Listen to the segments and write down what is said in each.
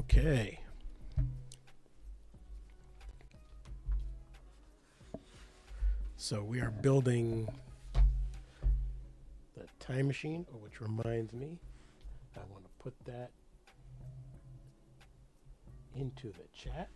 Okay. So we are building the time machine, which reminds me, I want to put that into the chat.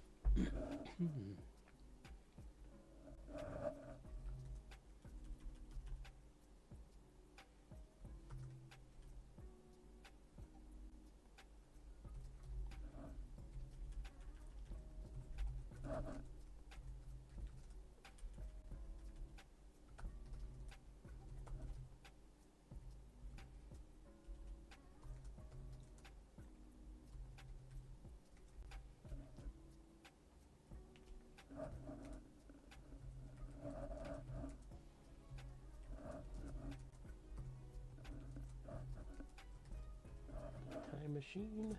Time machine.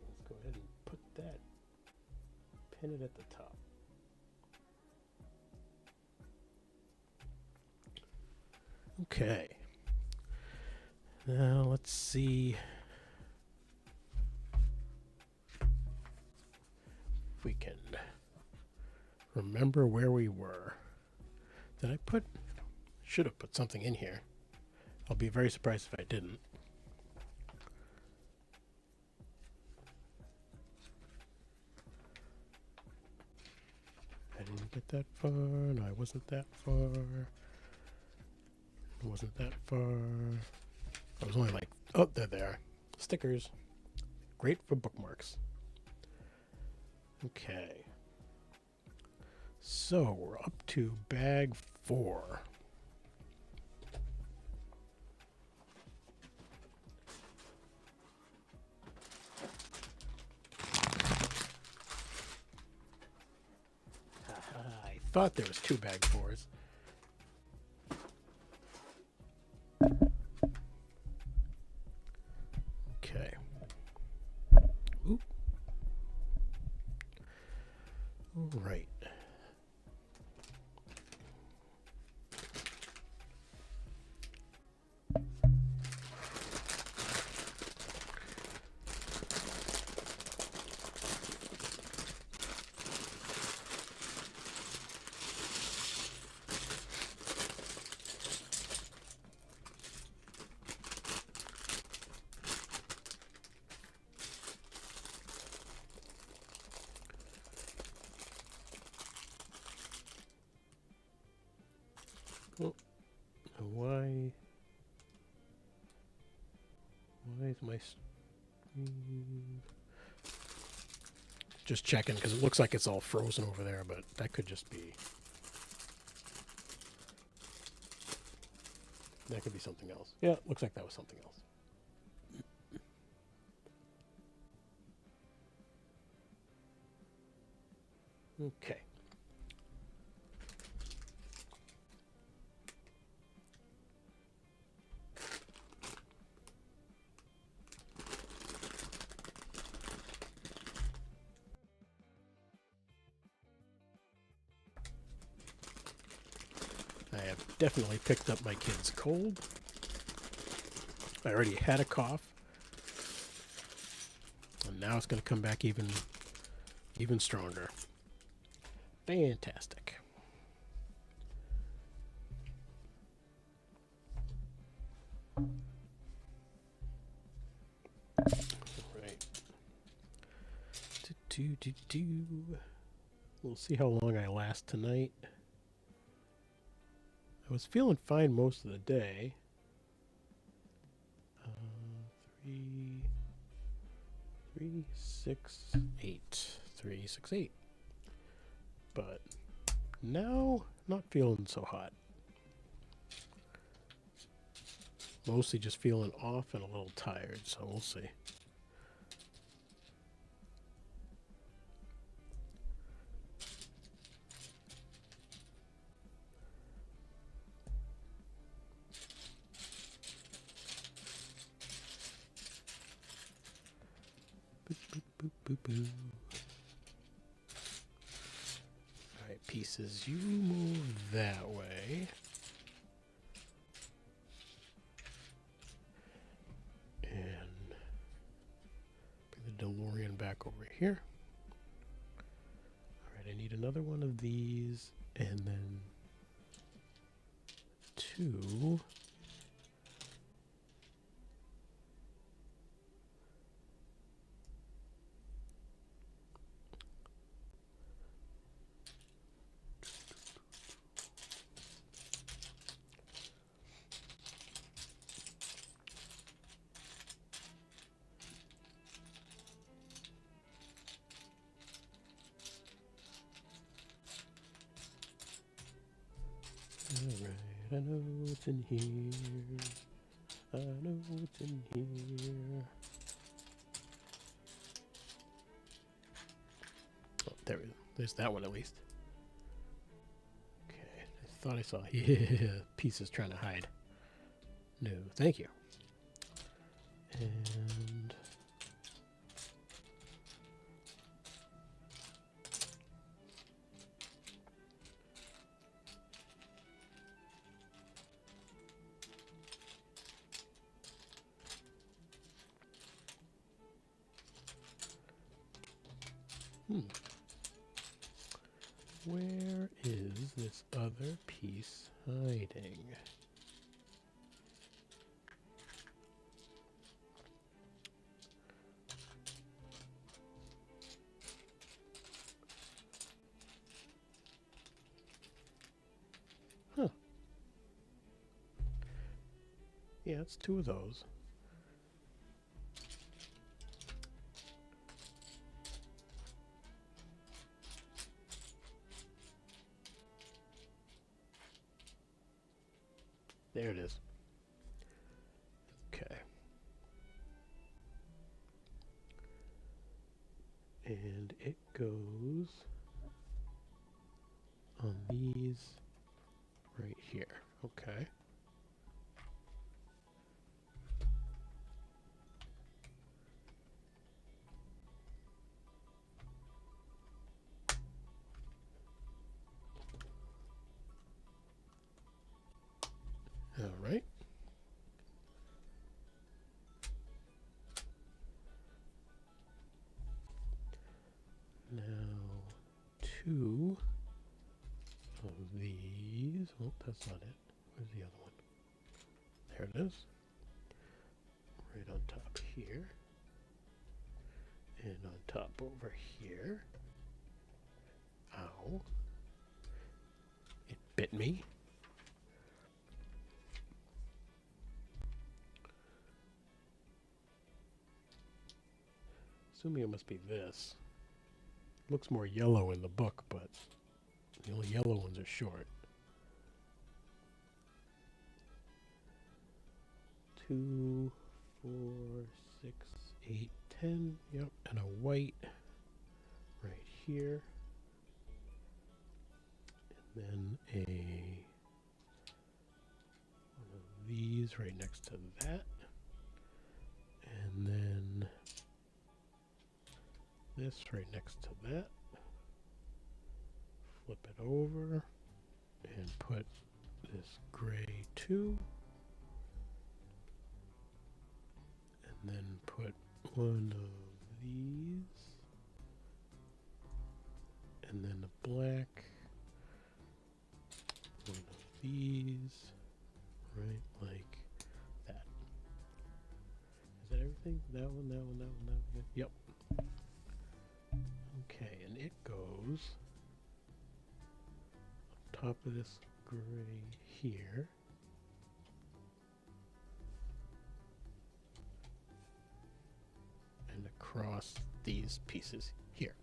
Let's go ahead and put that, pin it at the top. Okay. Now let's see if we can remember where we were. Did I put, should have put something in here. I'll be very surprised if I didn't. I didn't get that far. No, I wasn't that far. It wasn't that far. I was only like, oh, they're there. Stickers. Great for bookmarks. Okay. So we're up to bag 4. I thought there was 2 bag 4s. Okay. Oop. All right. Oh, why is my screen? Just checking because it looks like it's all frozen over there, but that could just be, that could be something else. Yeah, looks like that was something else. Okay. I have definitely picked up my kid's cold. I already had a cough. And now it's going to come back even stronger. Fantastic. All right. We'll see how long I last tonight. I was feeling fine most of the day. 3, 6, 8. 3, 6, 8. But now, not feeling so hot. Mostly just feeling off and a little tired, so we'll see. Boop, boop, boop, boop, boop. All right, pieces. You move that way. And bring the DeLorean back over here. Alright, I need another one of these, and then 2. Alright, I know what's in here. I know what's in here. Oh, there's that one at least. Okay, I thought I saw pieces trying to hide. No, thank you. And where is this other piece hiding? Huh. Yeah, it's 2 of those. There it is. Okay. And it goes on these right here. Okay. All right. Now 2 of these. Oh, that's not it. Where's the other one? There it is. Right on top here. And on top over here. Ow. It bit me. Assuming it must be this. Looks more yellow in the book, but the only yellow ones are short. 2, 4, 6, 8, 10. Yep, and a white right here. And then one of these right next to that. And then this right next to that. Flip it over and put this gray 2. And then put one of these. And then the black. One of these. Right like that. Is that everything? That one, that one, that one, that one. Yep. Okay, and it goes on top of this gray here. And across these pieces here.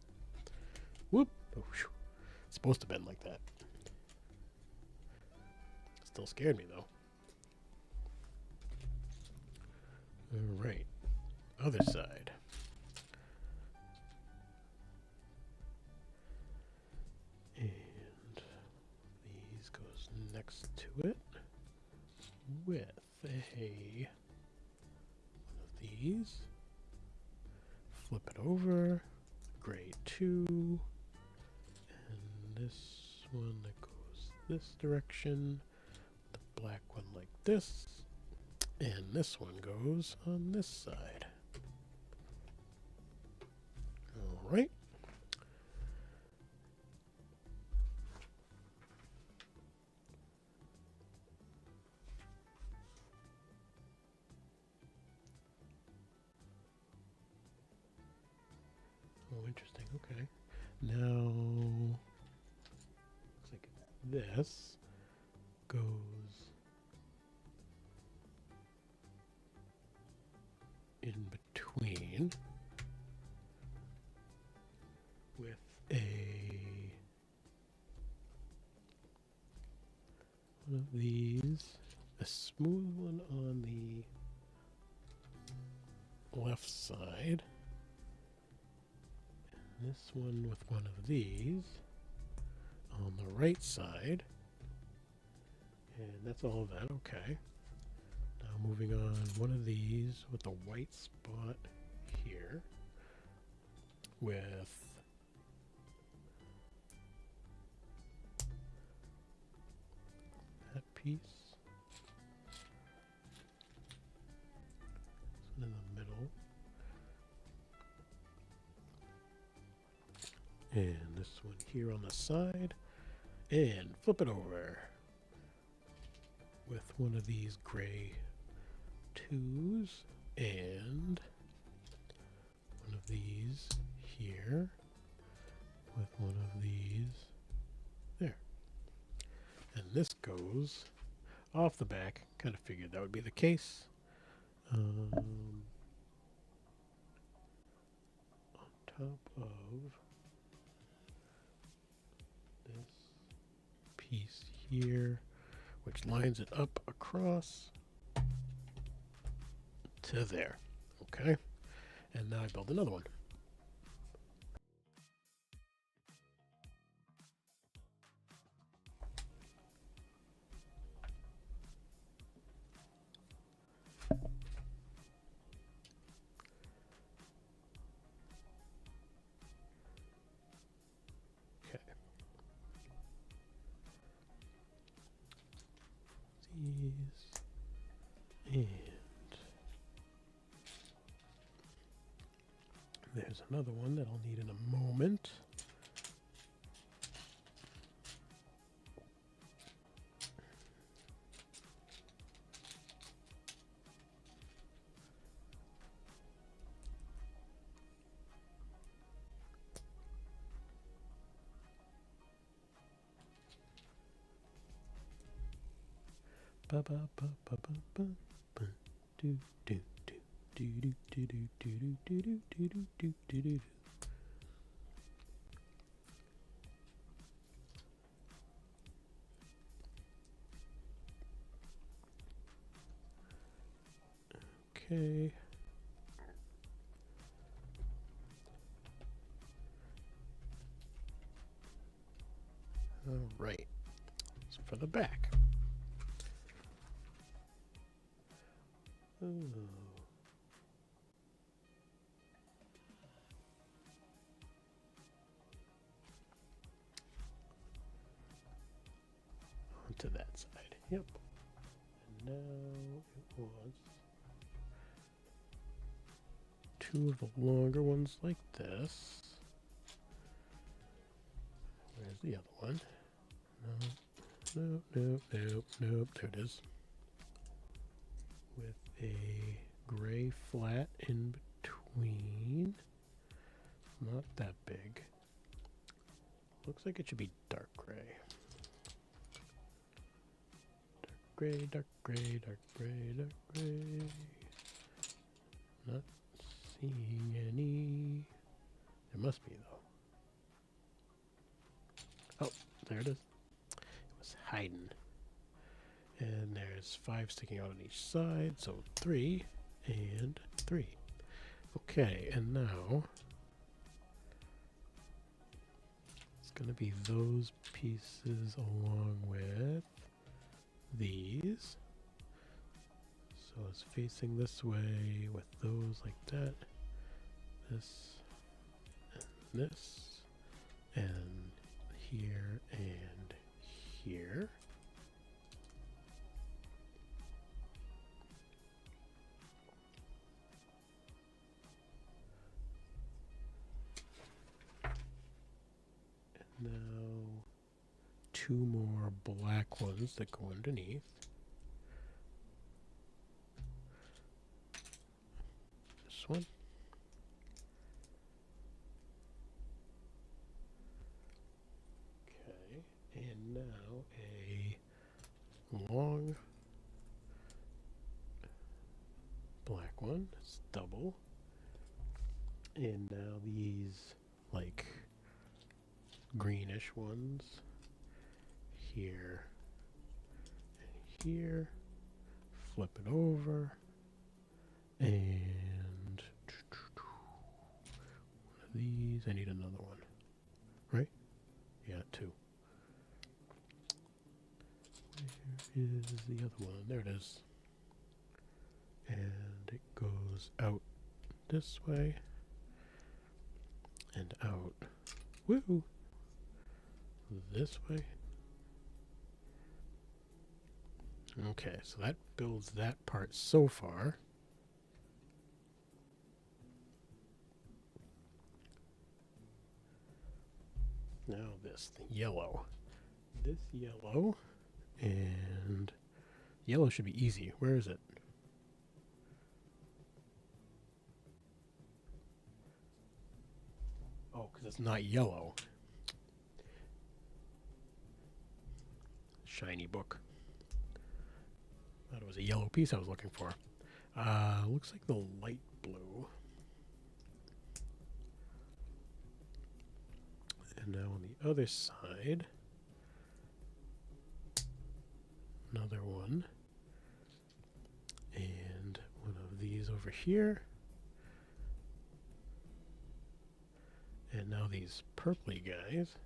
Whoop! Oh, whew. It's supposed to bend like that. Still scared me though. Alright. Other side. And these goes next to it with one of these. Flip it over. Gray 2. And this one that goes this direction, the black one like this, and this one goes on this side. All right. Oh, interesting. Okay. Now, looks like this goes in between with one of these, a smooth one on the left side, and this one with one of these on the right side, and that's all of that. Okay. Now moving on, one of these with a white spot here with that piece. This one in the middle. And this one here on the side. And flip it over with one of these gray twos and one of these here with one of these there. And this goes off the back. Kind of figured that would be the case. On top of this piece here, which lines it up across to there. Okay. And now I build another one. Okay. These and there's another one that I'll need in a moment. Ba ba ba ba ba ba ba do do do do do do do do do do do do do do. Okay. All right. So for the back. Oh. Onto that side. Yep. And now it was two of the longer ones like this. Where's the other one? No, no, no, no, no. There it is. With a gray flat in between. Not that big. Looks like it should be dark gray. Dark gray, dark gray, dark gray, dark gray. Not seeing any. There must be though. Oh, there it is. It was hiding. And there's 5 sticking out on each side, so 3 and 3. Okay, and now it's going to be those pieces along with these. So it's facing this way with those like that. This and this. And here and here. And now 2 more black ones that go underneath. This one. Okay, and now a long black one. It's double. And now these like greenish ones here and here. Flip it over and one of these. I need another one, right? Yeah, 2. Where is the other one? There it is. And it goes out this way and out. Woo! This way. Okay, so that builds that part so far. Now this, the yellow. This yellow, and yellow should be easy. Where is it? Oh, because it's not yellow. Shiny book. Thought it was a yellow piece I was looking for. Looks like the light blue. And now on the other side, another one. And one of these over here. And now these purpley guys.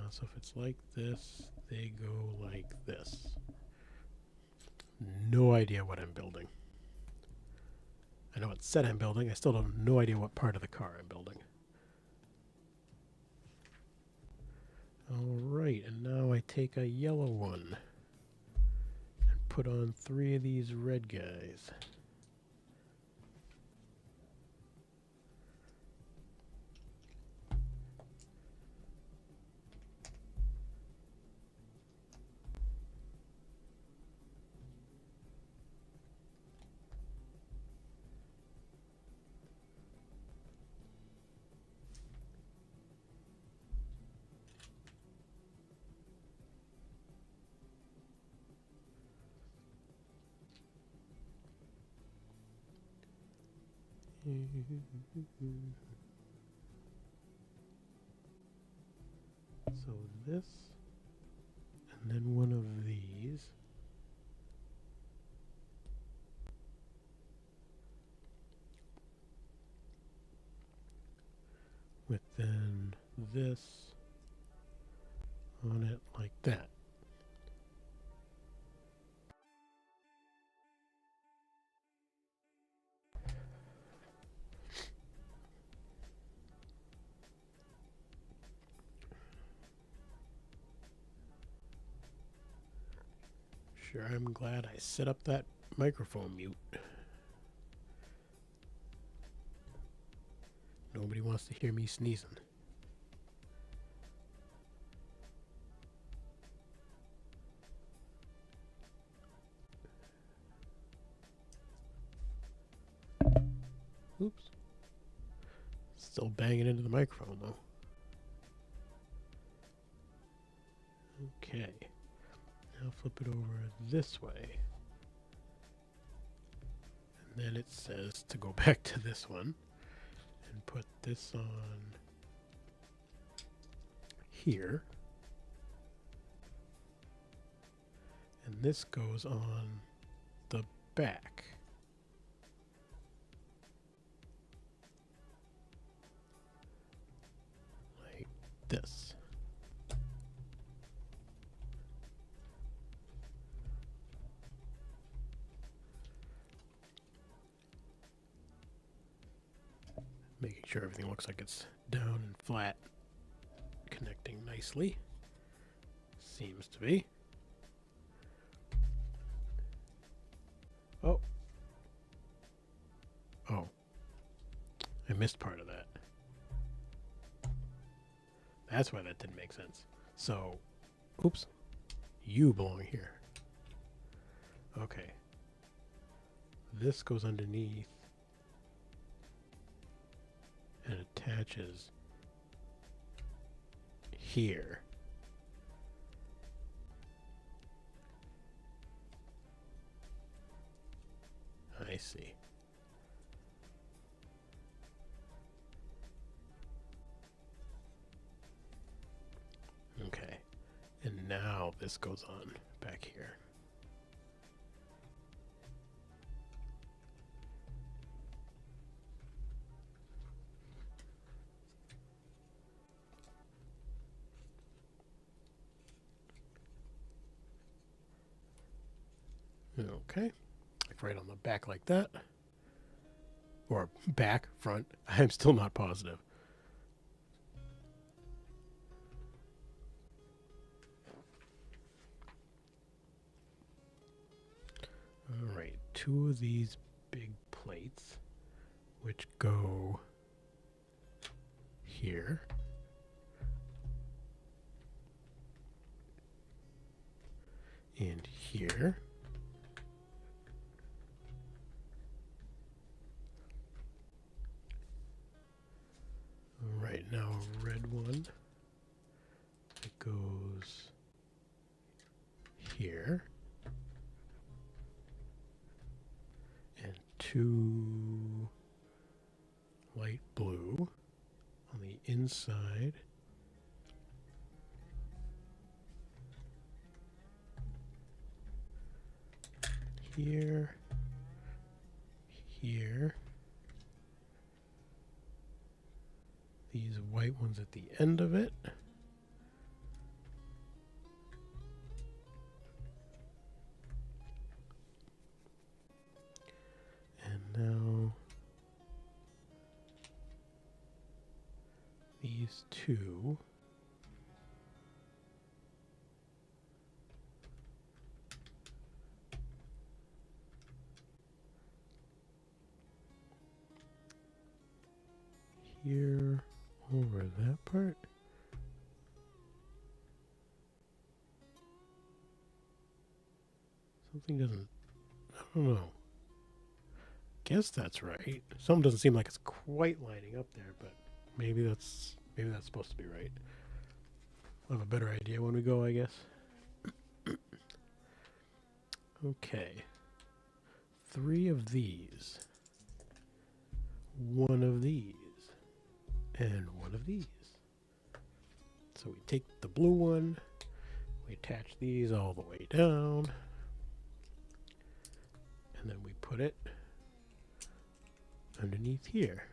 So if it's like this, they go like this. No idea what I'm building. I know what set I'm building. I still have no idea what part of the car I'm building. Alright, and now I take a yellow one and put on 3 of these red guys. So this, and then one of these. With then this on it like that. Sure, I'm glad I set up that microphone mute. Nobody wants to hear me sneezing. Oops. Still banging into the microphone though. Okay. Now flip it over this way. And then it says to go back to this one and put this on here. And this goes on the back. Like this. Making sure everything looks like it's down and flat. connecting nicely. Seems to be. Oh. Oh. I missed part of that. That's why that didn't make sense. So, oops. You belong here. Okay. This goes underneath and attaches here. I see. Okay. And now this goes on back here. Okay. Right on the back like that. Or back, front. I'm still not positive. All right, 2 of these big plates, which go here. And here. All right, now a red one. It goes here. And 2 light blue on the inside. Here. Here. These white ones at the end of it. And now these 2. Here over that part. Something doesn't, I don't know. Guess that's right. Something doesn't seem like it's quite lining up there, but maybe that's supposed to be right. We'll have a better idea when we go, I guess. Okay. 3 of these. 1 of these. And 1 of these. So we take the blue one, we attach these all the way down, and then we put it underneath here.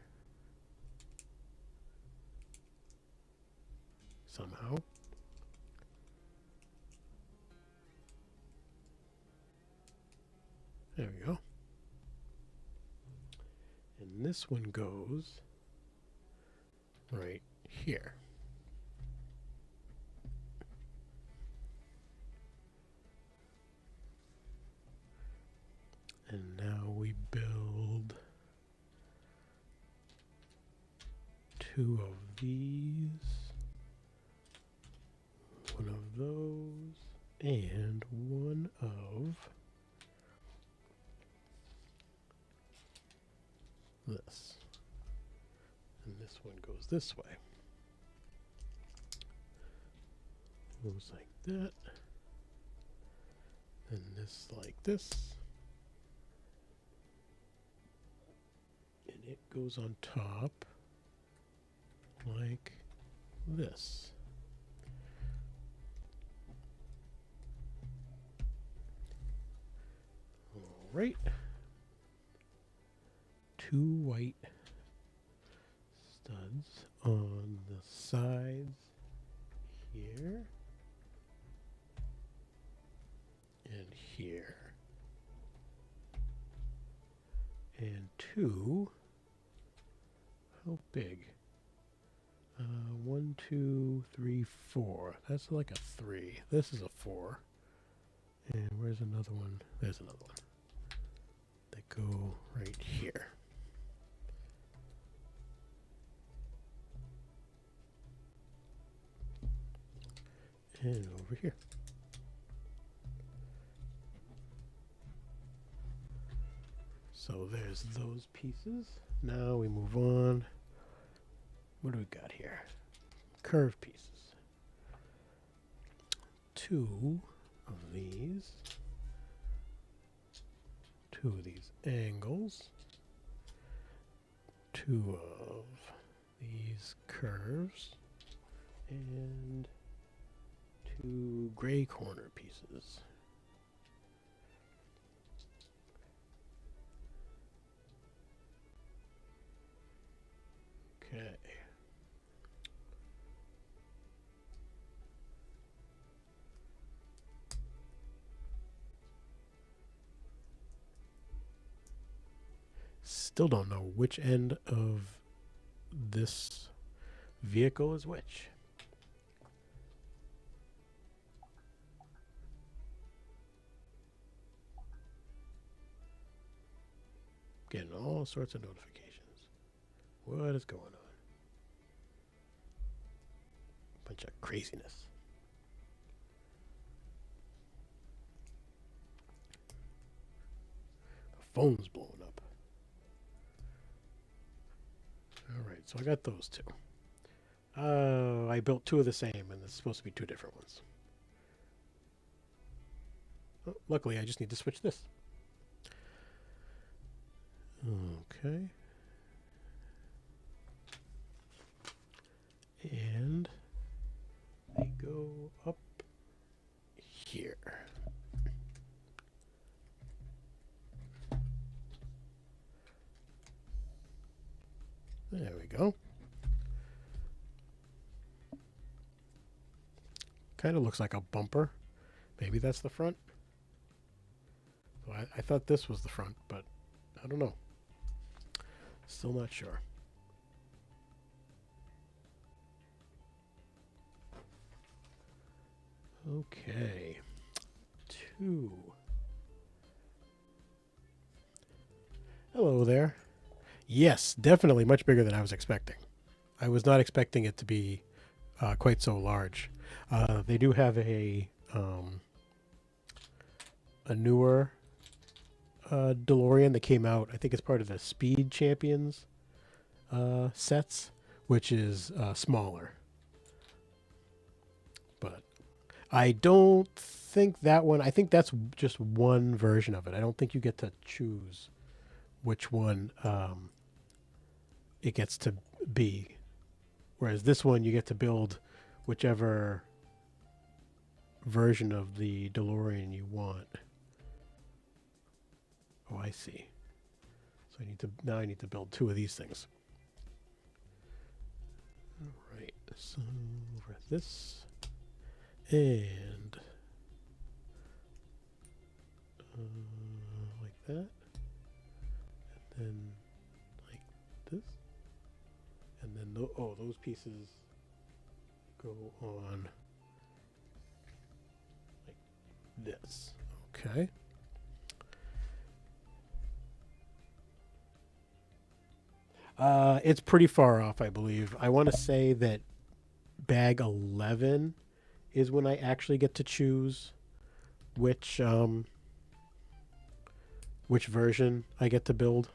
Somehow. There we go. And this one goes right here. And now we build 2 of these, 1 of those, and 1 of this. And this one goes this way. Goes like that. And this like this. And it goes on top like this. All right. 2 white studs on the sides here and here, and 2, how big? 1, 2, 3, 4. That's like a 3. This is a 4. And where's another one? There's another one. They go right here. And over here. So there's those pieces. Now we move on. What do we got here? Curved pieces. 2 of these. 2 of these angles. 2 of these curves. And 2 gray corner pieces. Okay. Still don't know which end of this vehicle is which. Getting all sorts of notifications. What is going on? Bunch of craziness. The phone's blowing up. Alright, so I got those 2. I built 2 of the same, and it's supposed to be 2 different ones. Oh, luckily, I just need to switch this. Okay. And they go up here. There we go. Kind of looks like a bumper. Maybe that's the front. Well, I thought this was the front, but I don't know. Still not sure. Okay. 2. Hello there. Yes, definitely much bigger than I was expecting. I was not expecting it to be quite so large. They do have a newer DeLorean that came out. I think it's part of the Speed Champions sets, which is smaller. But I don't think that one. I think that's just one version of it. I don't think you get to choose which one it gets to be. Whereas this one, you get to build whichever version of the DeLorean you want. Oh, I see. So I need to build 2 of these things. All right. So over this and like that, and then like this, and then those pieces go on like this. Okay. It's pretty far off, I believe. I want to say that bag 11 is when I actually get to choose which version I get to build.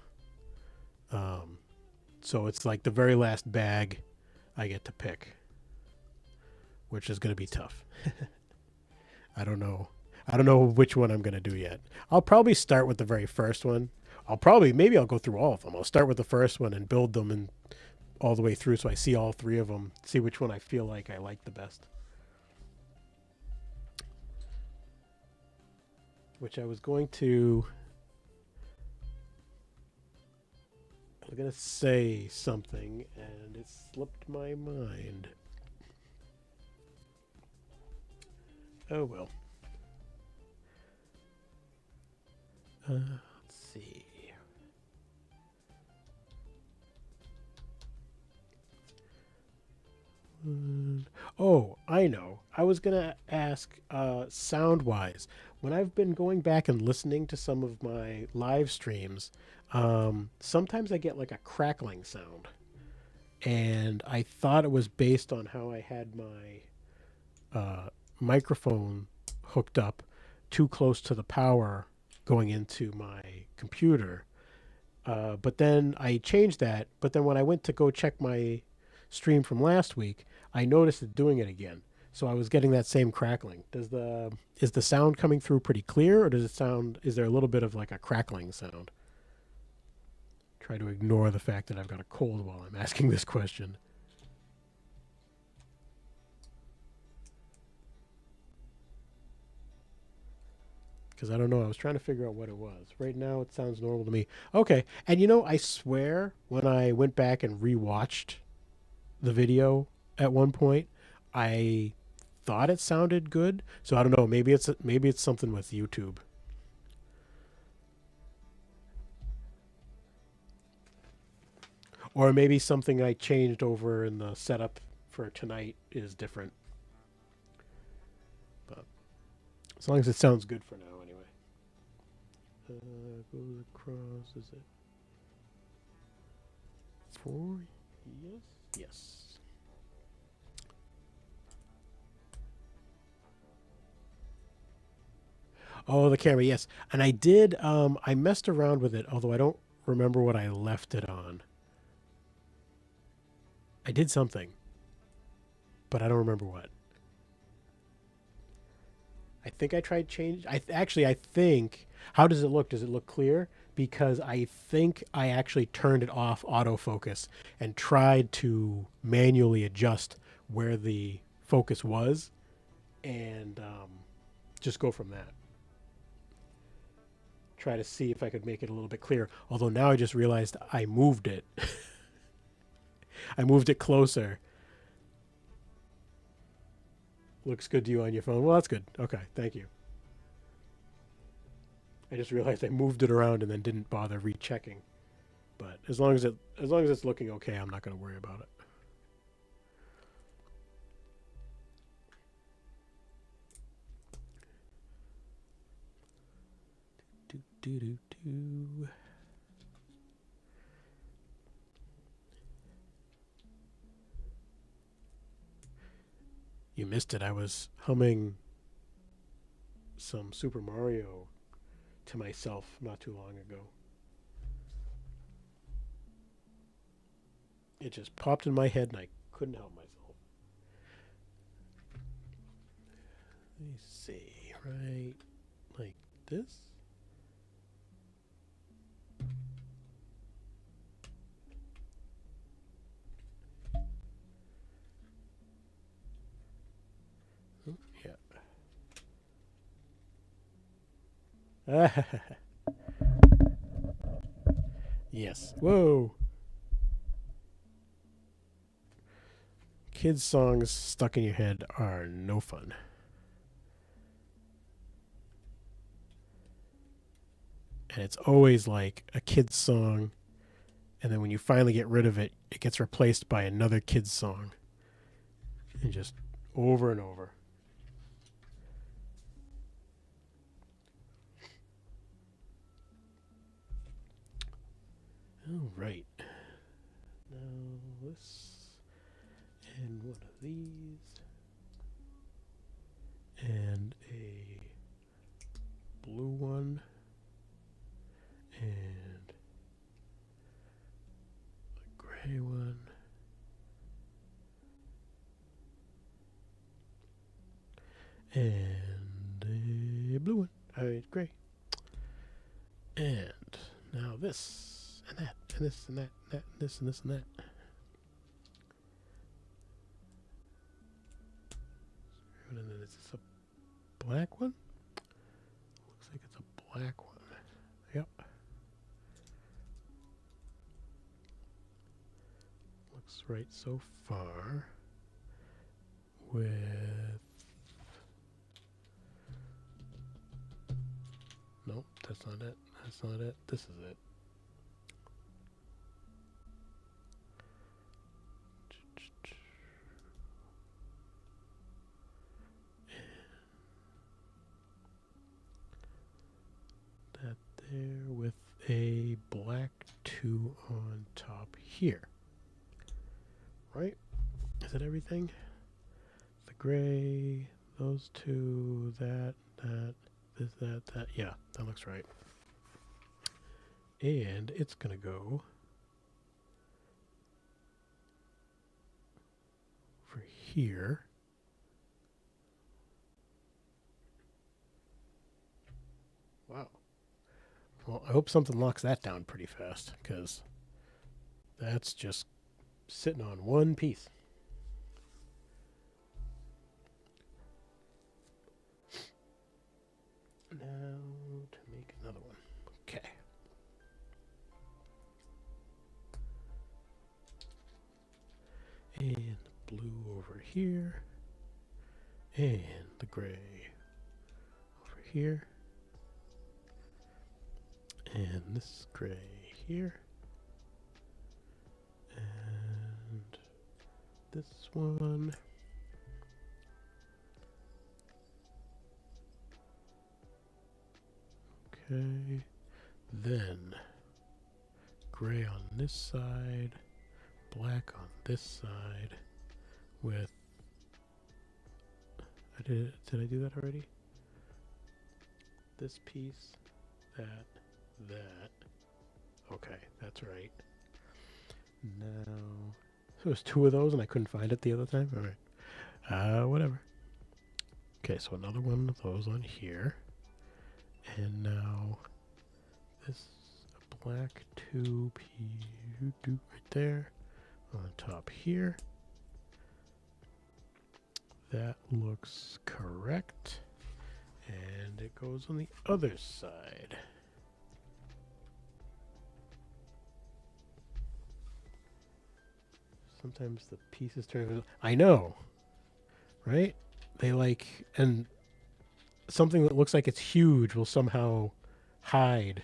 So it's like the very last bag I get to pick, which is going to be tough. I don't know which one I'm going to do yet. I'll probably start with the very first one. Maybe I'll go through all of them. I'll start with the first one and build them and all the way through so I see all 3 of them, see which one I feel like I like the best. Which I was going to say something and it slipped my mind. Oh well. Let's see. Oh, I know. I was going to ask sound wise. When I've been going back and listening to some of my live streams, sometimes I get like a crackling sound. And I thought it was based on how I had my microphone hooked up too close to the power going into my computer. But then I changed that. But then when I went to go check my stream from last week, I noticed it doing it again. So I was getting that same crackling. Is the sound coming through pretty clear, or does it sound? Is there a little bit of like a crackling sound? Try to ignore the fact that I've got a cold while I'm asking this question. Because I don't know. I was trying to figure out what it was. Right now, it sounds normal to me. Okay. And I swear when I went back and rewatched the video at one point, I thought it sounded good. So I don't know. Maybe it's something with YouTube. Or maybe something I changed over in the setup for tonight is different. But as long as it sounds good for now, anyway. Goes across. Is it 4? Yes. Yes. Oh, the camera. Yes. And I did. I messed around with it, although I don't remember what I left it on. I did something, but I don't remember what. I think I tried change. I think. How does it look? Does it look clear? Because I think I actually turned it off autofocus and tried to manually adjust where the focus was, and just go from that. Try to see if I could make it a little bit clearer. Although now I just realized I moved it. I moved it closer. Looks good to you on your phone. Well, that's good. Okay, thank you. I just realized I moved it around and then didn't bother rechecking. But as long as it's looking okay, I'm not going to worry about it. Do do do do. You missed it. I was humming some Super Mario to myself not too long ago. It just popped in my head and I couldn't help myself. Let me see. Right like this. Oh, yeah. Yes. Whoa. Kids' songs stuck in your head are no fun. And it's always like a kid's song, and then when you finally get rid of it, it gets replaced by another kid's song. And just over and over. All right. Now this and one of these and a blue one and a gray one and a blue one. All right, gray. And now this and that and this and that, and that and this and this and that. And then is this a black one? Looks like it's a black one. Yep. Looks right so far. With nope, that's not it. That's not it. This is it. there with a black 2 on top here. Right? Is that everything? The gray, those two, that, this, that. Yeah, that looks right. And it's going to go over here. Wow. Well, I hope something locks that down pretty fast, because that's just sitting on one piece. Now to make another one. Okay. And the blue over here. And the gray over here. And this gray here. And this one. Okay. Then gray on this side, black on this side with did I do that already? This piece, that. Okay, that's right. Now, so there's 2 of those and I couldn't find it the other time? Alright. Whatever. Okay, so another one of those on here. And now this black 2 piece right there on top here. That looks correct. And it goes on the other side. Sometimes the pieces turn. I know, right? They like, and something that looks like it's huge will somehow hide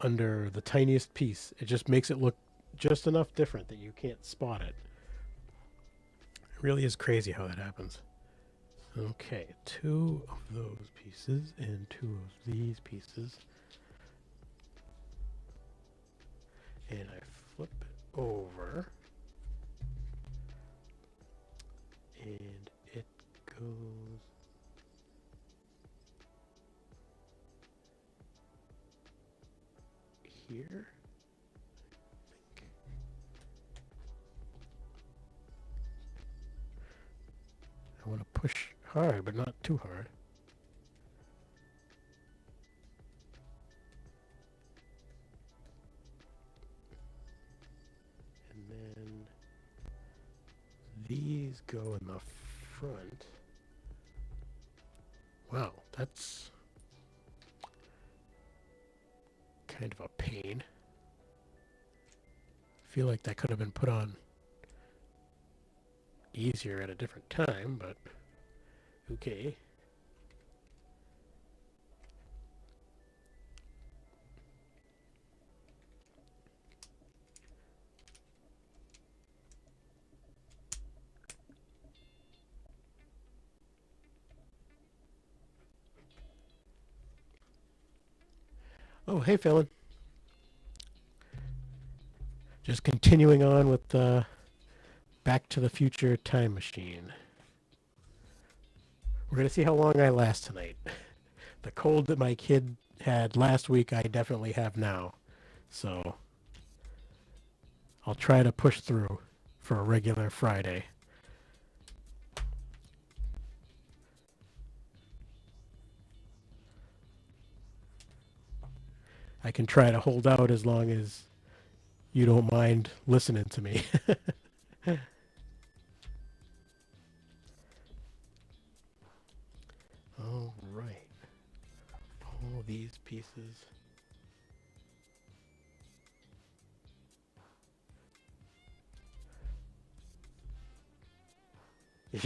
under the tiniest piece. It just makes it look just enough different that you can't spot it. It really is crazy how that happens. Okay, 2 of those pieces and 2 of these pieces. And I flip it over. And it goes here. I think. I want to push hard, but not too hard. And then these go in the front. Wow, that's kind of a pain. I feel like that could have been put on easier at a different time, but okay. Oh, hey, Philin. Just continuing on with the Back to the Future time machine. We're going to see how long I last tonight. The cold that my kid had last week, I definitely have now. So I'll try to push through for a regular Friday. I can try to hold out as long as you don't mind listening to me. All right. All these pieces.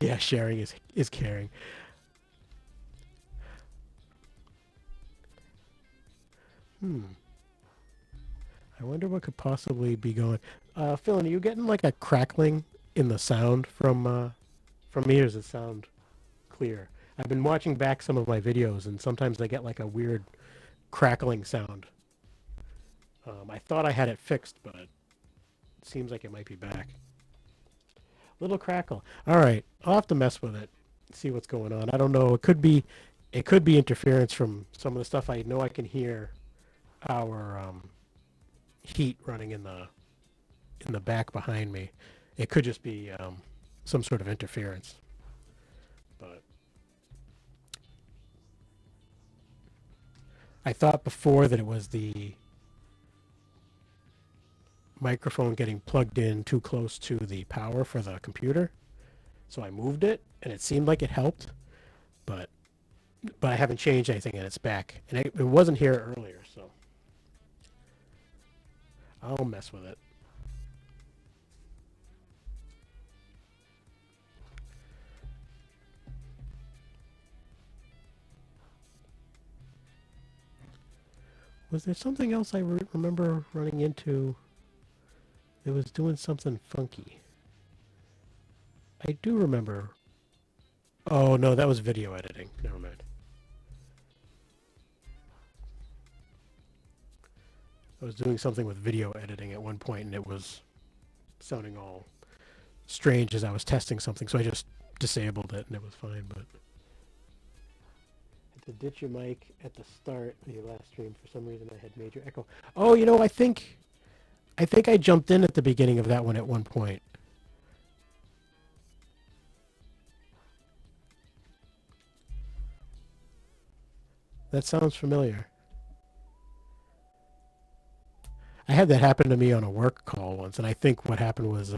Yeah, sharing is caring. I wonder what could possibly be going. Phil, are you getting like a crackling in the sound from me, or does it sound clear? I've been watching back some of my videos, and sometimes I get like a weird crackling sound. I thought I had it fixed, but it seems like it might be back. Little crackle. All right, I'll have to mess with it, see what's going on. I don't know. It could be interference from some of the stuff. I know I can hear our heat running in the back behind me. It could just be some sort of interference. But I thought before that it was the microphone getting plugged in too close to the power for the computer. So I moved it, and it seemed like it helped, but I haven't changed anything, and it's back. And it wasn't here earlier, so I'll mess with it. Was there something else I remember running into? It was doing something funky. I do remember. Oh, no, that was video editing. Never mind. I was doing something with video editing at one point, and it was sounding all strange as I was testing something, so I just disabled it, and it was fine, but... To ditch your mic at the start of your last stream, for some reason I had major echo. Oh, you know, I think I jumped in at the beginning of that one at one point. That sounds familiar. I had that happen to me on a work call once, and I think what happened was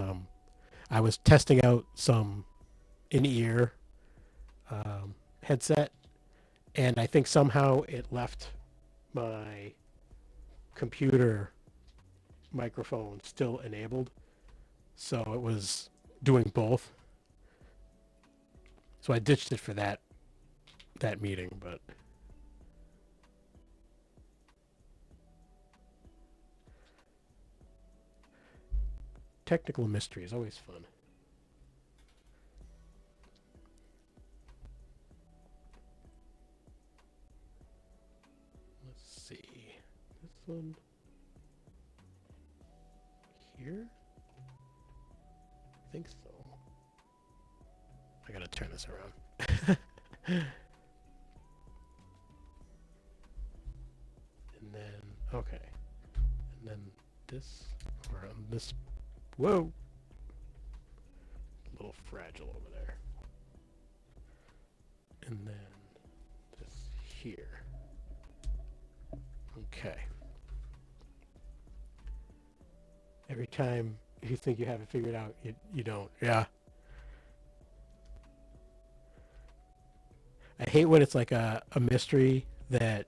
I was testing out some in-ear headset, and I think somehow it left my computer microphone still enabled, so it was doing both. So I ditched it for that meeting, but technical mystery is always fun. Let's see. This one here? I think so. I gotta turn this around. And then, okay. And then this, or on this, whoa! A little fragile over there. And then this here. Okay. Every time you think you have it figured out, you don't. Yeah. I hate when it's like a mystery that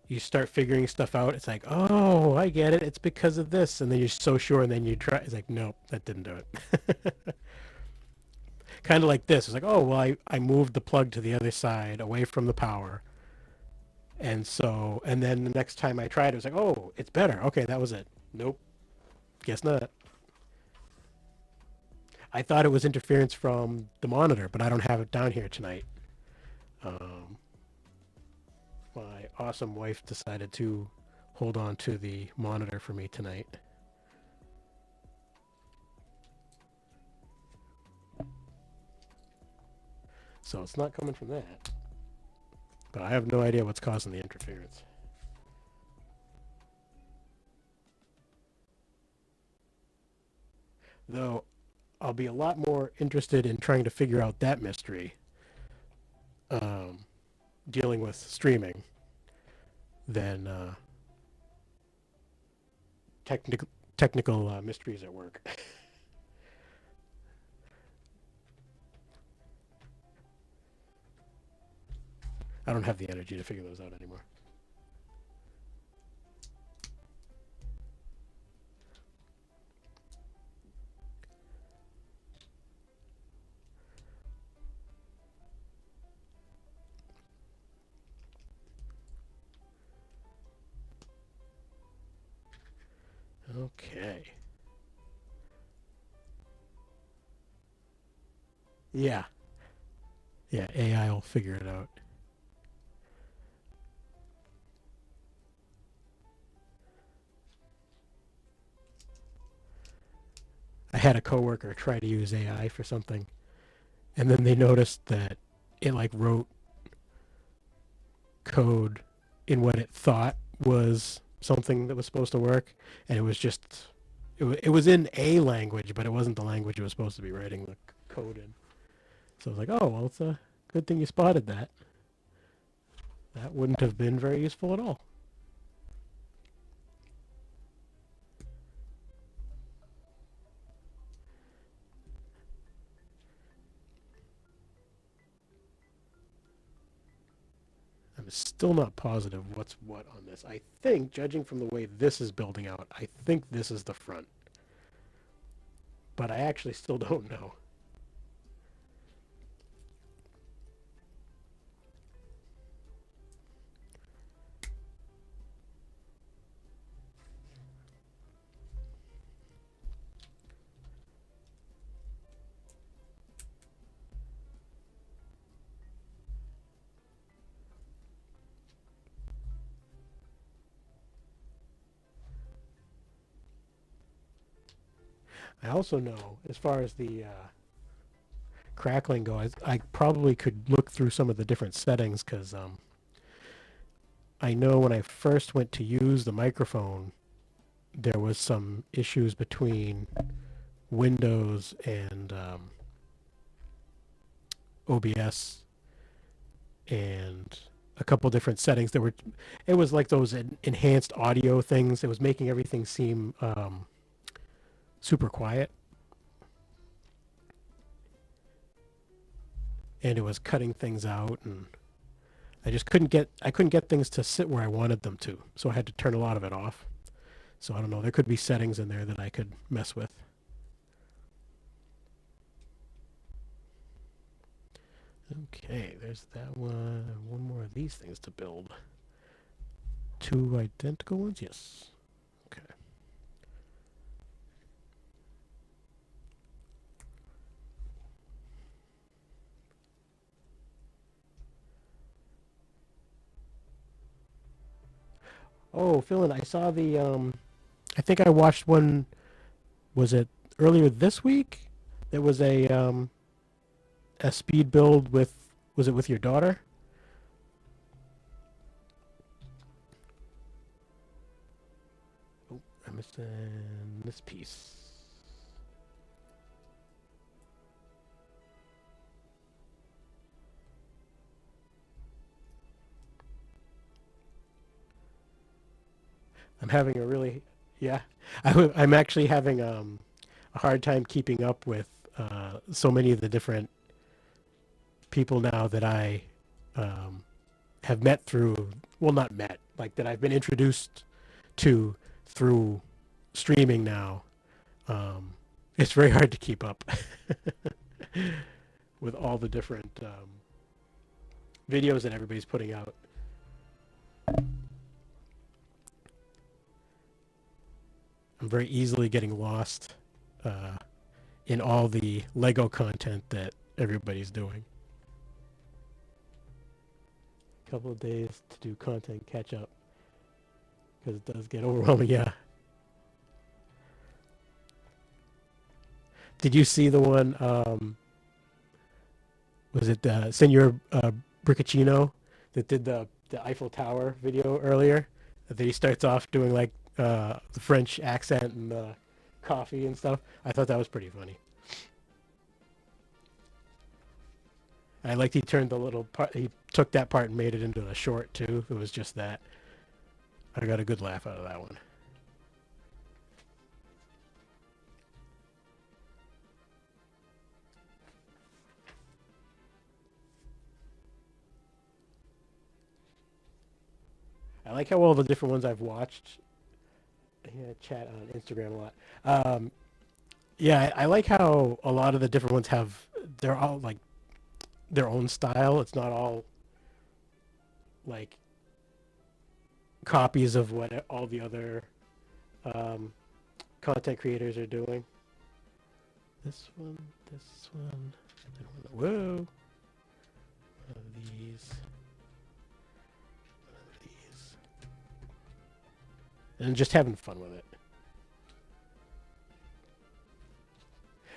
you start figuring stuff out. It's like, oh, I get it. It's because of this. And then you're so sure, and then you try. It's like, nope, that didn't do it. Kind of like this. It's like, oh, well, I moved the plug to the other side away from the power. And so, and then the next time I tried, it was like, oh, it's better. Okay, that was it. Nope. Guess not. I thought it was interference from the monitor, but I don't have it down here tonight. My awesome wife decided to hold on to the monitor for me tonight. So it's not coming from that. But I have no idea what's causing the interference. Though I'll be a lot more interested in trying to figure out that mystery, dealing with streaming, than technical mysteries at work. I don't have the energy to figure those out anymore. Okay. Yeah. Yeah, AI will figure it out. I had a coworker try to use AI for something, and then they noticed that it like wrote code in what it thought was something that was supposed to work, and it was just it was in a language, but it wasn't the language it was supposed to be writing the code in. So I was like, oh well, it's a good thing you spotted that. That wouldn't have been very useful at all. I'm still not positive what's what on this. I think, judging from the way this is building out, I think this is the front. But I actually still don't know. I also know, as far as the crackling goes, I probably could look through some of the different settings because I know when I first went to use the microphone, there was some issues between Windows and OBS and a couple different settings. It was like those enhanced audio things. It was making everything seem super quiet, and it was cutting things out, and I couldn't get things to sit where I wanted them to, so I had to turn a lot of it off. So I don't know, there could be settings in there that I could mess with. Okay, there's that one. One more of these things to build. Two identical ones? Yes. Okay. Oh, Philin, I saw the I think I watched one, was it earlier this week? There was a speed build with, was it with your daughter? Oh, I'm missing this piece. I'm having a really, yeah, I'm actually having a hard time keeping up with so many of the different people now that I um, have met through, well, not met, like that I've been introduced to through streaming now. It's very hard to keep up with all the different videos that everybody's putting out. I'm very easily getting lost in all the Lego content that everybody's doing. A couple of days to do content catch up because it does get overwhelming. Yeah. Did you see the one? Was it Senor Briccacino that did the Eiffel Tower video earlier? That he starts off doing like the French accent and the coffee and stuff. I thought that was pretty funny. I liked he turned the little part. He took that part and made it into a short too. It was just that. I got a good laugh out of that one. I like how all the different ones I've watched. Yeah, chat on Instagram a lot. Yeah, I like how a lot of the different ones have. They're all like their own style. It's not all like copies of what all the other um, content creators are doing. This one, this one. Whoa! One of these. One of these. And just having fun with it.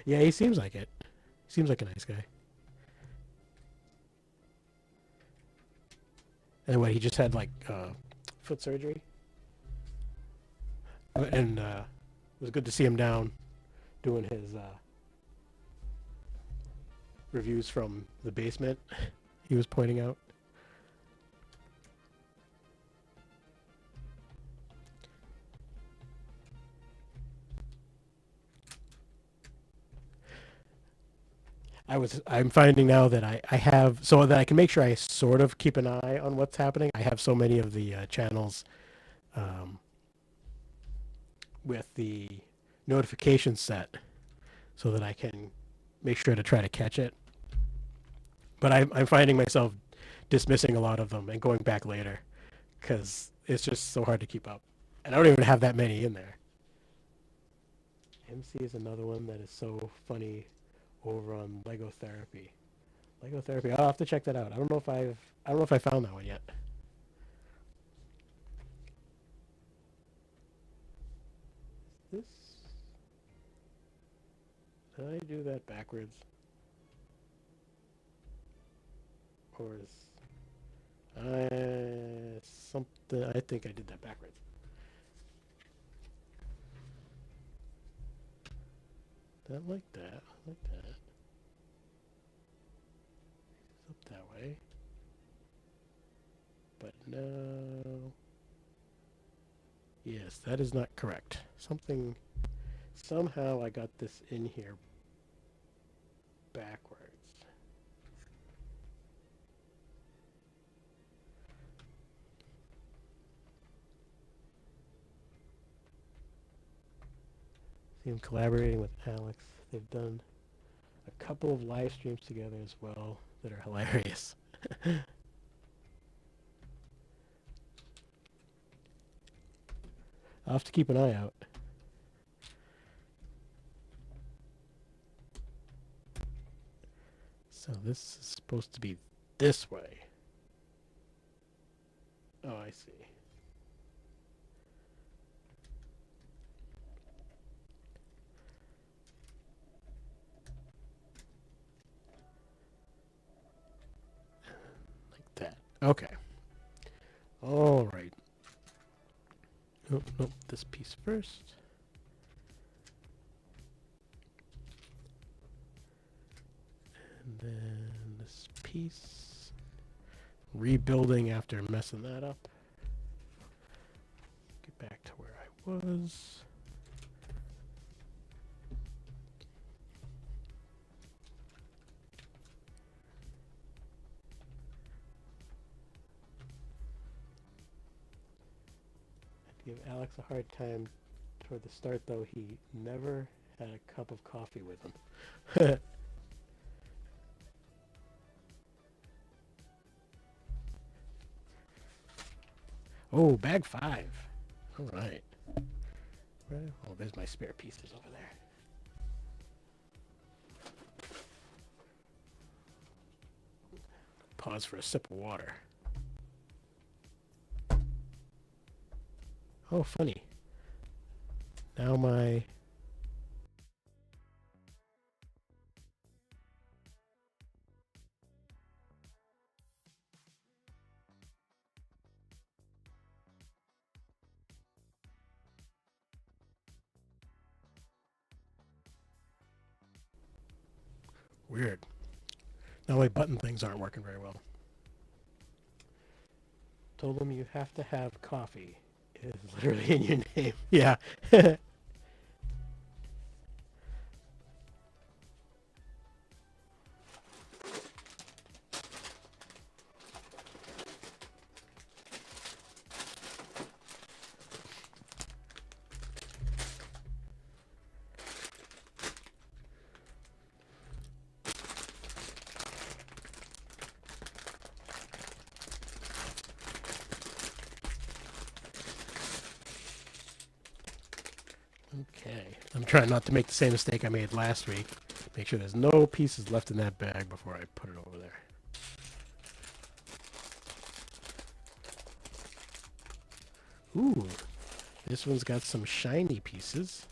Yeah, he seems like it. Seems like a nice guy. And what, he just had like foot surgery, and it was good to see him down doing his reviews from the basement. He was pointing out. I'm finding now that I have, so that I can make sure I sort of keep an eye on what's happening. I have so many of the channels um, with the notifications set so that I can make sure to try to catch it. But I'm finding myself dismissing a lot of them and going back later because it's just so hard to keep up. And I don't even have that many in there. MC is another one that is so funny over on Lego Therapy. Lego Therapy. I'll have to check that out. I don't know if I found that one yet. This, did I do that backwards? Or is something? I think I did that backwards. Not like that. Like that. Up that way. But no. Yes, that is not correct. Somehow I got this in here backwards. See him collaborating with Alex. They've done a couple of live streams together as well that are hilarious. I'll have to keep an eye out. So this is supposed to be this way. Oh, I see. Like that. Okay. All right. Oh, nope, this piece first. And then this piece. Rebuilding after messing that up. Get back to where I was. Give Alex a hard time toward the start, though. He never had a cup of coffee with him. Oh, bag 5. All right. Oh, there's my spare pieces over there. Pause for a sip of water. Oh, funny. Now my... Weird. Now my button things aren't working very well. Told them you have to have coffee. It is literally in your name. Yeah. Okay. I'm trying not to make the same mistake I made last week. Make sure there's no pieces left in that bag before I put it over there. Ooh, this one's got some shiny pieces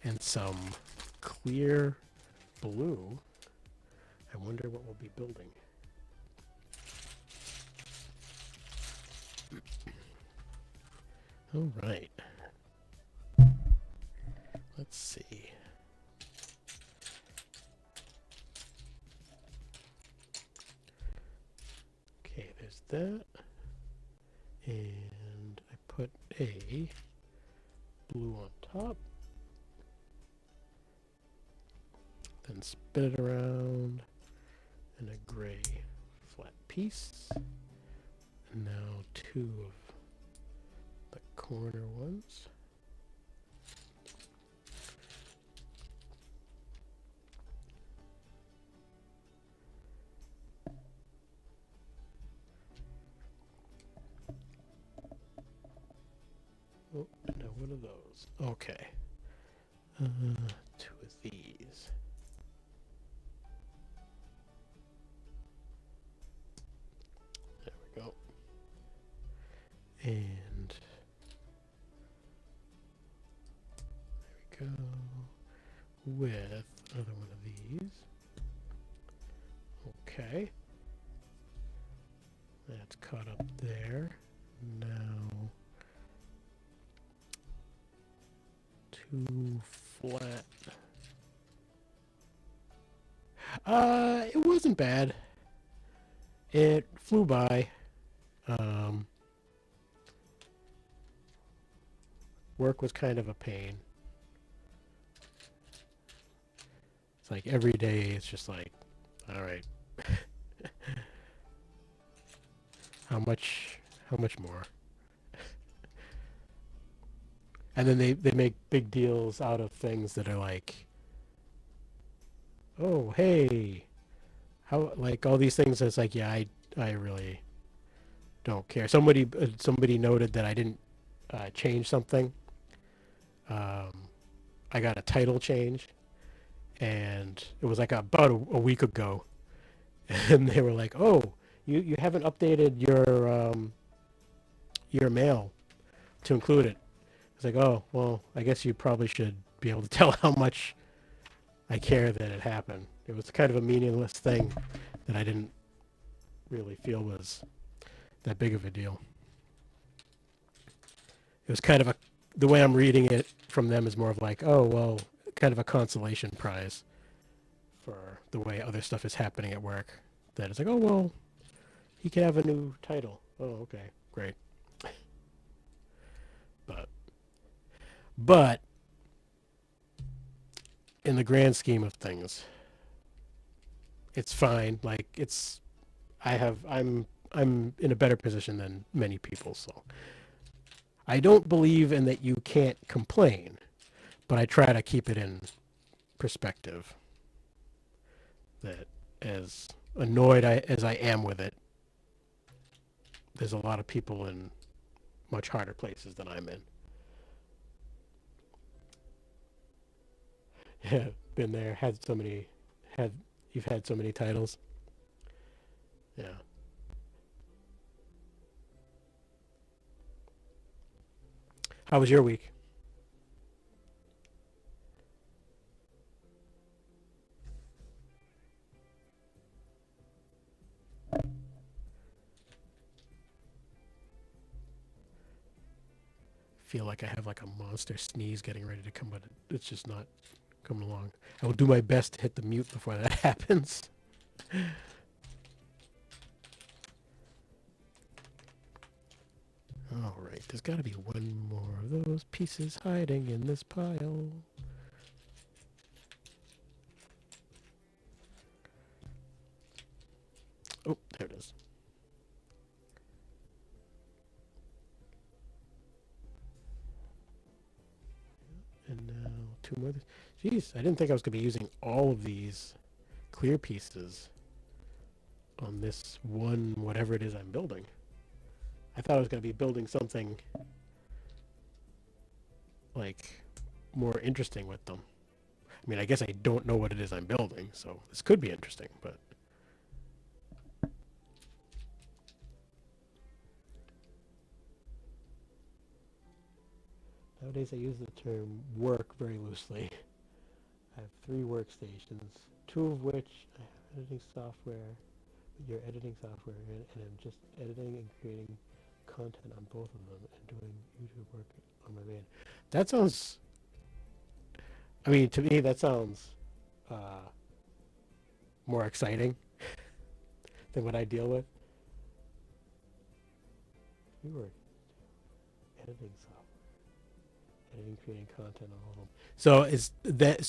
and some clear blue. I wonder what we'll be building. All right. Let's see. Okay, there's that. And I put a blue on top. Then spin it around. And a gray flat piece. And now two of the corner ones. Oh, now what are those? Okay. Two of these. There we go. And there we go. With another one of these. Okay. That's caught up there. Now two flat. It wasn't bad. It flew by. Work was kind of a pain. It's like every day it's just like, all right. How much more? And then they make big deals out of things that are like, oh, hey, how, like all these things that's like, yeah, I really don't care. Somebody noted that I didn't change something. I got a title change, and it was like about a week ago, and they were like, oh, you haven't updated your mail to include it. It's like, oh, well, I guess you probably should be able to tell how much I care that it happened. It was kind of a meaningless thing that I didn't really feel was that big of a deal. It was kind of the way I'm reading it from them is more of like, oh, well, kind of a consolation prize for the way other stuff is happening at work. That it's like, oh, well, he can have a new title. Oh, okay, great. But in the grand scheme of things, it's fine. Like I'm in a better position than many people, so I don't believe in that you can't complain, but I try to keep it in perspective. That as annoyed as I am with it, there's a lot of people in much harder places than I'm in. Yeah, been there. You've had so many titles. Yeah. How was your week? Feel like I have like a monster sneeze getting ready to come, but it's just not coming along. I will do my best to hit the mute before that happens. All right, there's got to be one more of those pieces hiding in this pile. Oh, there it is. And now two more. Jeez, I didn't think I was going to be using all of these clear pieces on this one, whatever it is I'm building. I thought I was going to be building something like more interesting with them. I mean, I guess I don't know what it is I'm building, so this could be interesting, but nowadays I use the term work very loosely. I have 3 workstations, 2 of which I have editing software, your editing software, and I'm just editing and creating content on both of them and doing YouTube work on my van. That sounds, I mean, to me, that sounds uh, more exciting than what I deal with. You were editing software, editing, creating content on all of them. So is editing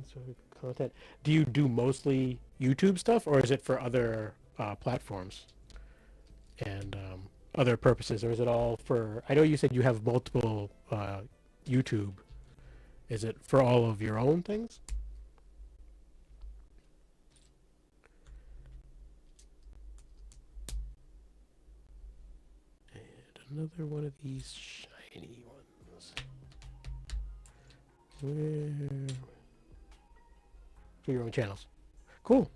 sort of content? Do you do mostly YouTube stuff, or is it for other platforms and other purposes, or is it all for? I know you said you have multiple YouTube. Is it for all of your own things? Another one of these shiny ones. Where? For your own channels. Cool.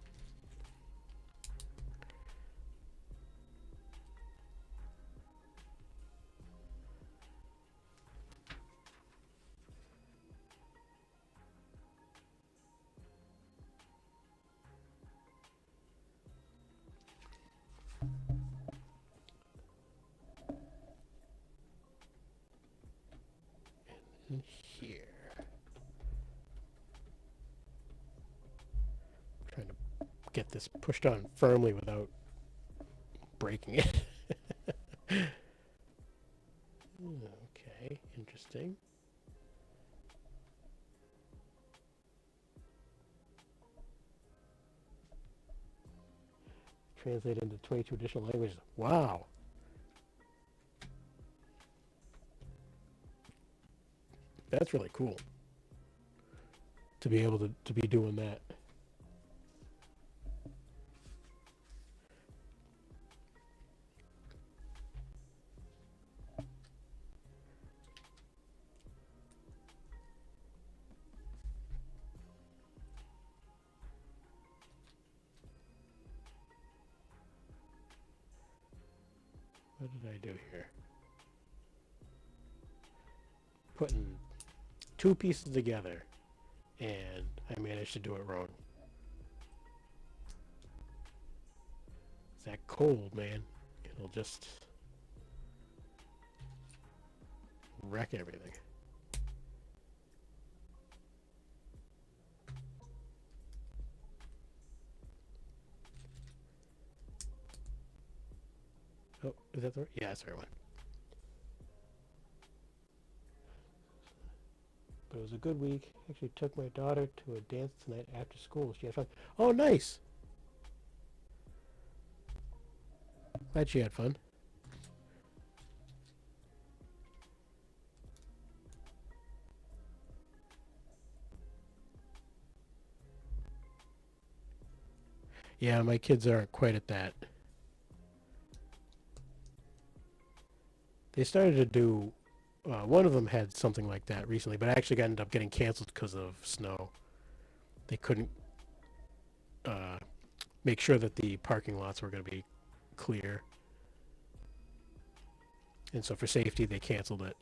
In here. I'm trying to get this pushed on firmly without breaking it. Okay, interesting. Translate into 22 additional languages. Wow. That's really cool to be able to be doing that. What did I do here? Putting 2 pieces together, and I managed to do it wrong. It's that cold, man. It'll just wreck everything. Oh, is that the right? Yeah, that's the right one. But it was a good week. Actually took my daughter to a dance tonight after school. She had fun. Oh, nice. Glad she had fun. Yeah, my kids aren't quite at that. They started to do, one of them had something like that recently, but actually ended up getting canceled because of snow. They couldn't make sure that the parking lots were going to be clear. And so for safety, they canceled it.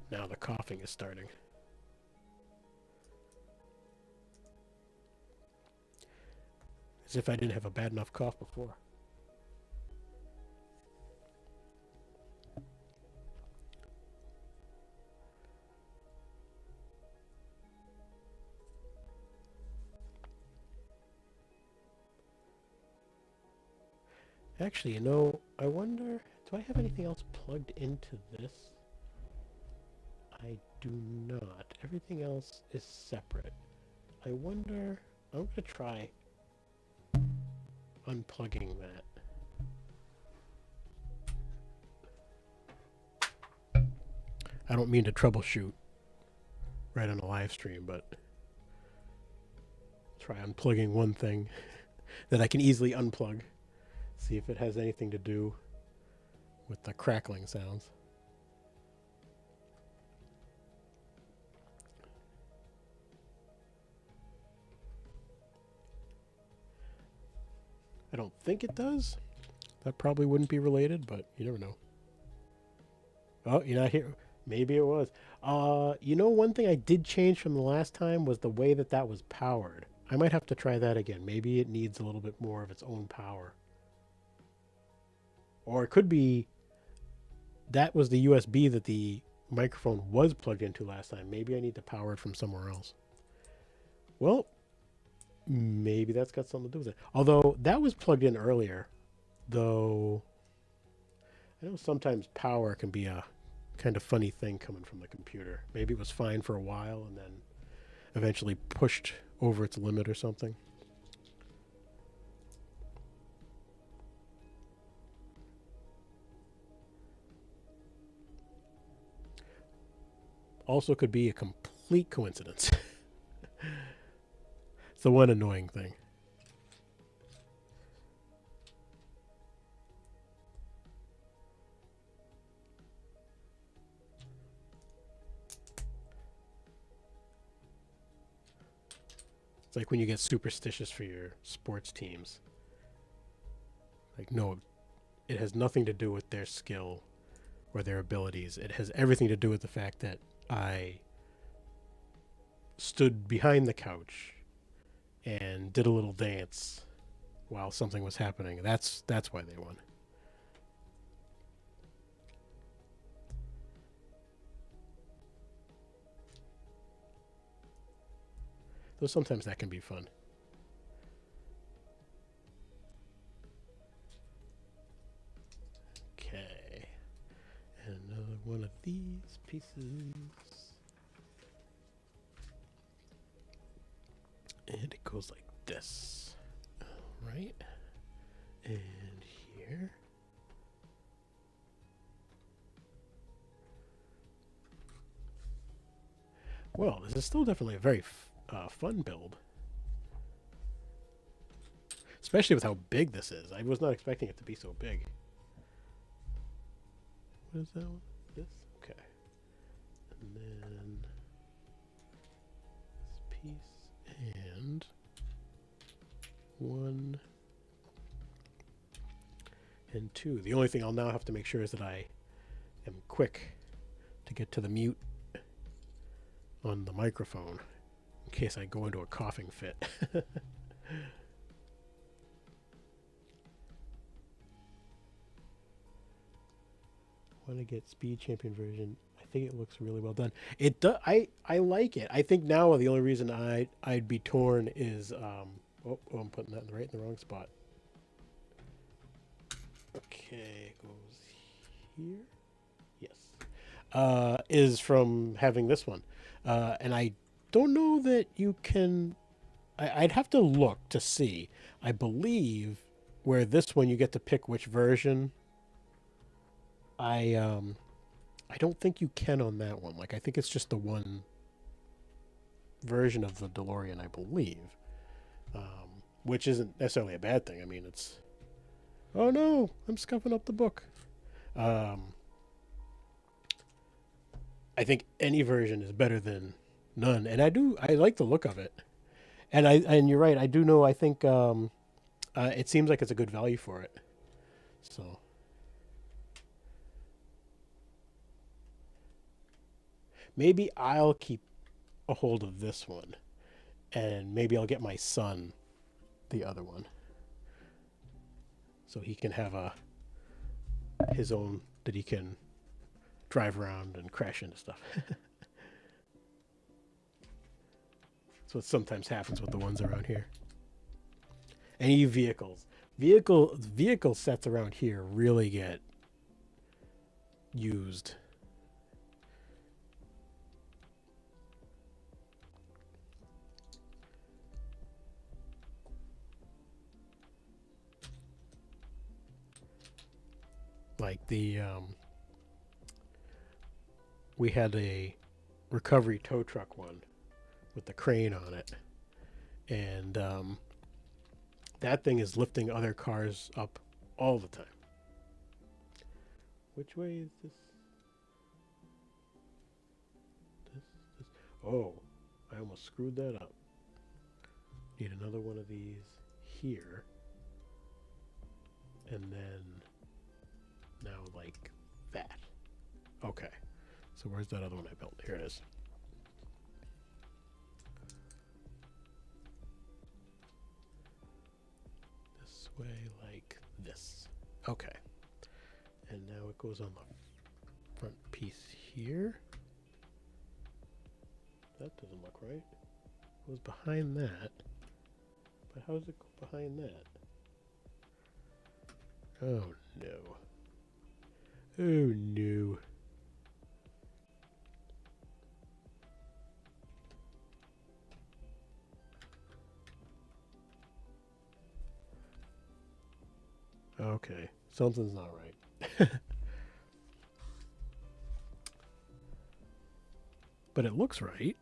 Now the coughing is starting. As if I didn't have a bad enough cough before. Actually, you know, I wonder, do I have anything else plugged into this? I do not. Everything else is separate. I wonder, I'm going to try unplugging that. I don't mean to troubleshoot right on a live stream, but try unplugging one thing that I can easily unplug. See if it has anything to do with the crackling sounds. I don't think it does. That probably wouldn't be related, but you never know. Oh, you're not here. Maybe it was. You know, one thing I did change from the last time was the way that that was powered. I might have to try that again. Maybe it needs a little bit more of its own power. Or it could be that was the USB that the microphone was plugged into last time. Maybe I need to power it from somewhere else. Well, maybe that's got something to do with it. Although that was plugged in earlier, though I know sometimes power can be a kind of funny thing coming from the computer. Maybe it was fine for a while and then eventually pushed over its limit or something. Also could be a complete coincidence. It's the one annoying thing. It's like when you get superstitious for your sports teams. Like, no, it has nothing to do with their skill or their abilities. It has everything to do with the fact that I stood behind the couch and did a little dance while something was happening. That's why they won. Though sometimes that can be fun. Okay. And another one of these pieces. And it goes like this. All right. And here. Well, this is still definitely a very fun build. Especially with how big this is. I was not expecting it to be so big. What is that one? This? Okay. And then this piece and one and two. The only thing I'll now have to make sure is that I am quick to get to the mute on the microphone in case I go into a coughing fit. Want to get Speed Champion version. I think it looks really well done. It do, I like it. I think now the only reason I'd be torn is I'm putting that right in the wrong spot. Okay, it goes here. Yes. Is from having this one. And I don't know that you can. I'd have to look to see. I believe where this one you get to pick which version. I don't think you can on that one. Like, I think it's just the one version of the DeLorean, I believe, which isn't necessarily a bad thing. I mean, it's. Oh no, I'm scuffing up the book. I think any version is better than none, and I like the look of it, and you're right. I do know. I think it seems like it's a good value for it. So. Maybe I'll keep a hold of this one, and maybe I'll get my son the other one, so he can have his own that he can drive around and crash into stuff. That's what sometimes happens with the ones around here. Any vehicle sets around here really get used. Like we had a recovery tow truck one with the crane on it, and that thing is lifting other cars up all the time. Which way is this? This. Oh, I almost screwed that up. Need another one of these here. And then now like that. Okay. So where's that other one I built? Here it is. This way like this. Okay. And now it goes on the front piece here. That doesn't look right. It goes behind that. But how does it go behind that? Oh no. Oh no. Okay, something's not right. But it looks right.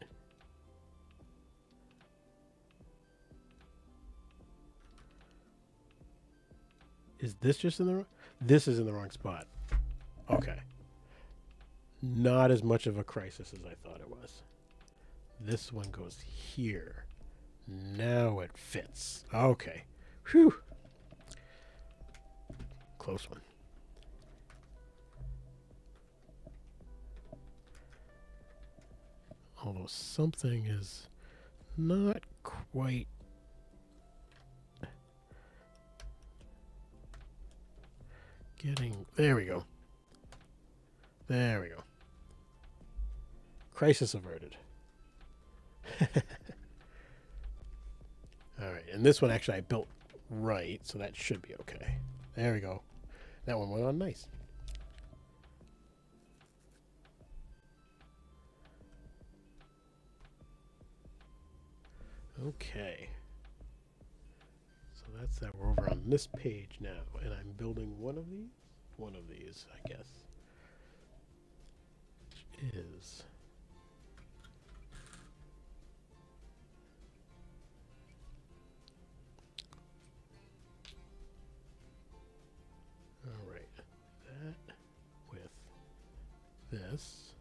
Is this just in the wrong? This is in the wrong spot. Okay. Not as much of a crisis as I thought it was. This one goes here. Now it fits. Okay. Whew. Close one. Although something is not quite getting... There we go. There we go. Crisis averted. All right, and this one actually I built right, so that should be okay. There we go. That one went on nice. Okay. So that's that. We're over on this page now, and I'm building one of these. One of these, I guess. Which is... All right. That with this.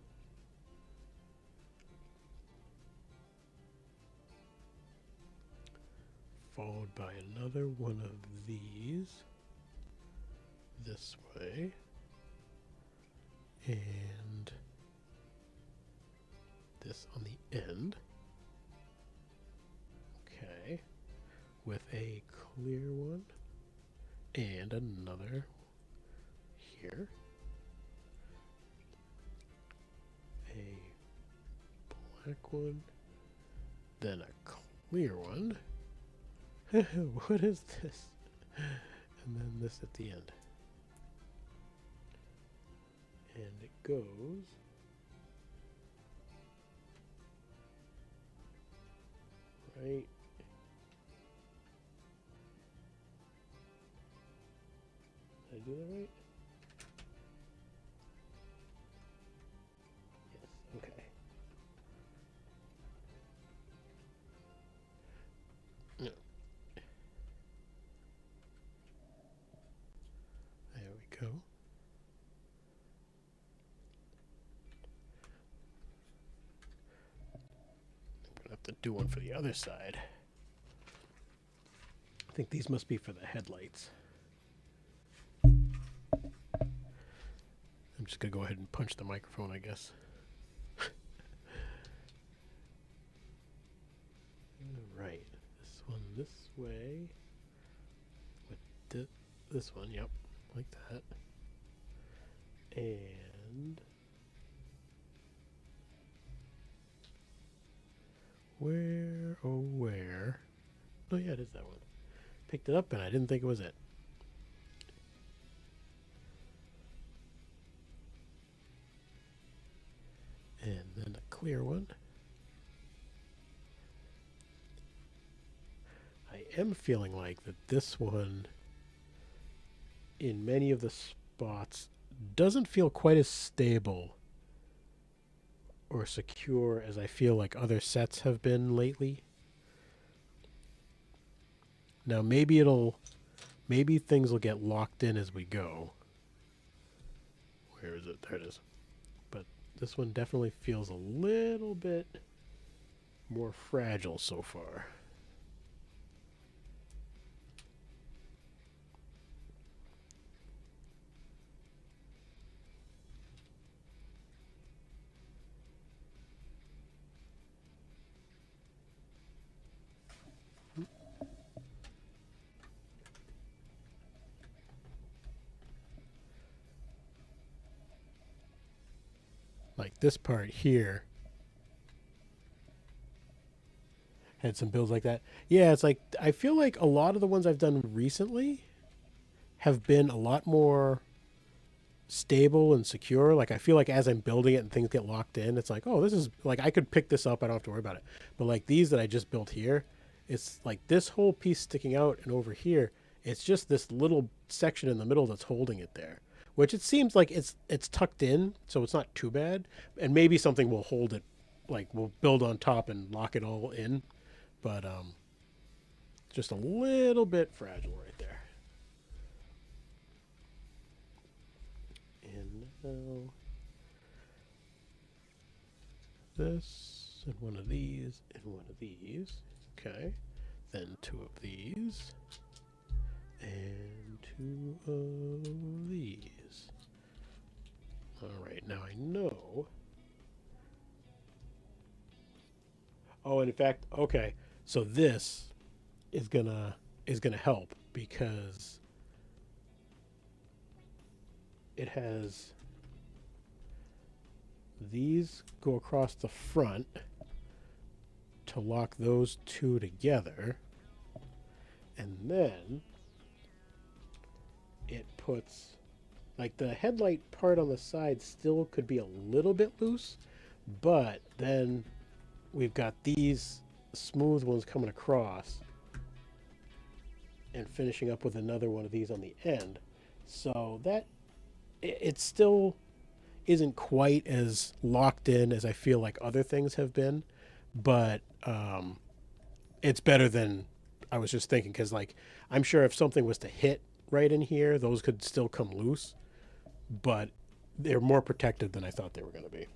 Followed by another one of these this way, and this on the end. Okay, with a clear one and another here, a black one, then a clear one. What is this? And then this at the end. And it goes right. Did I do that right? Yes, okay. No. There we go. Have to do one for the other side. I think these must be for the headlights. I'm just gonna go ahead and punch the microphone, I guess. right. This one this way. With this one, yep, like that. And where, oh where? Oh yeah, it is that one. Picked it up and I didn't think it was it. And then a clear one. I am feeling like that this one, in many of the spots, doesn't feel quite as stable or secure as I feel like other sets have been lately. Now maybe things will get locked in as we go. Where is it? There it is. But this one definitely feels a little bit more fragile so far. Like this part here had some builds like that. Yeah, it's like I feel like a lot of the ones I've done recently have been a lot more stable and secure. Like I feel like as I'm building it and things get locked in, it's like, oh, this is like I could pick this up. I don't have to worry about it. But like these that I just built here, it's like this whole piece sticking out, and over here, it's just this little section in the middle that's holding it there. Which it seems like it's tucked in, so it's not too bad. And maybe something will hold it, like we'll build on top and lock it all in. But just a little bit fragile right there. And now this, and one of these, and one of these. Okay. Then two of these. And two of these. Alright, now I know. Oh, and in fact, okay. So this is gonna help because it has these go across the front to lock those two together, and then it puts like the headlight part on the side still could be a little bit loose, but then we've got these smooth ones coming across and finishing up with another one of these on the end, so that it still isn't quite as locked in as I feel like other things have been, but it's better than I was just thinking, because like I'm sure if something was to hit right in here, those could still come loose, but they're more protected than I thought they were going to be.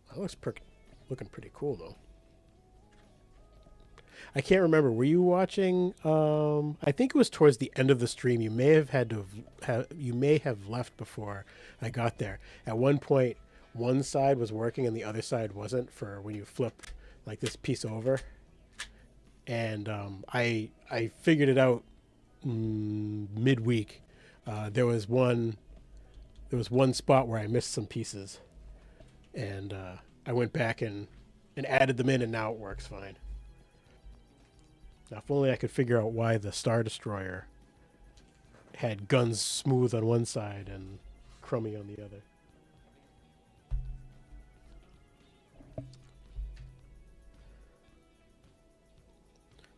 That looks looking pretty cool though. I can't remember. Were you watching? I think it was towards the end of the stream. You may have had to you may have left before I got there. At one point, one side was working and the other side wasn't for when you flip like this piece over. And I figured it out midweek. There was one spot where I missed some pieces, and I went back and added them in, and now it works fine. Now, if only I could figure out why the Star Destroyer had guns smooth on one side and crummy on the other.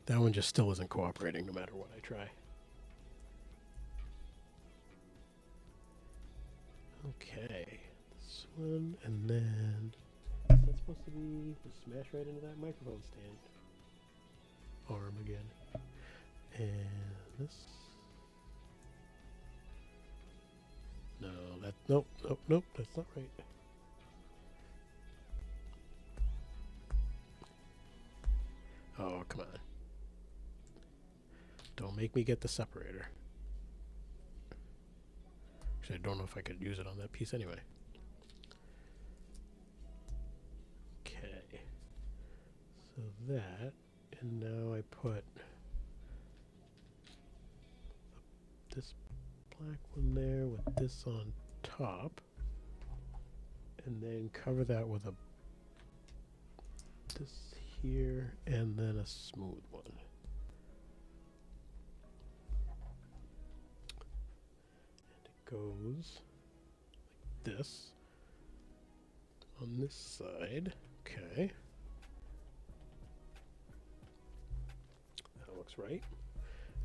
That one just still isn't cooperating no matter what I try. Okay. This one, and then... Is that supposed to be... Just smash right into that microphone stand. Arm again. And this... No, that... Nope, nope, nope. That's not right. Oh, come on. Don't make me get the separator. Actually, I don't know if I could use it on that piece anyway. that, and now I put this black one there with this on top, and then cover that with a this here, and then a smooth one. And it goes like this on this side. Okay. That looks right.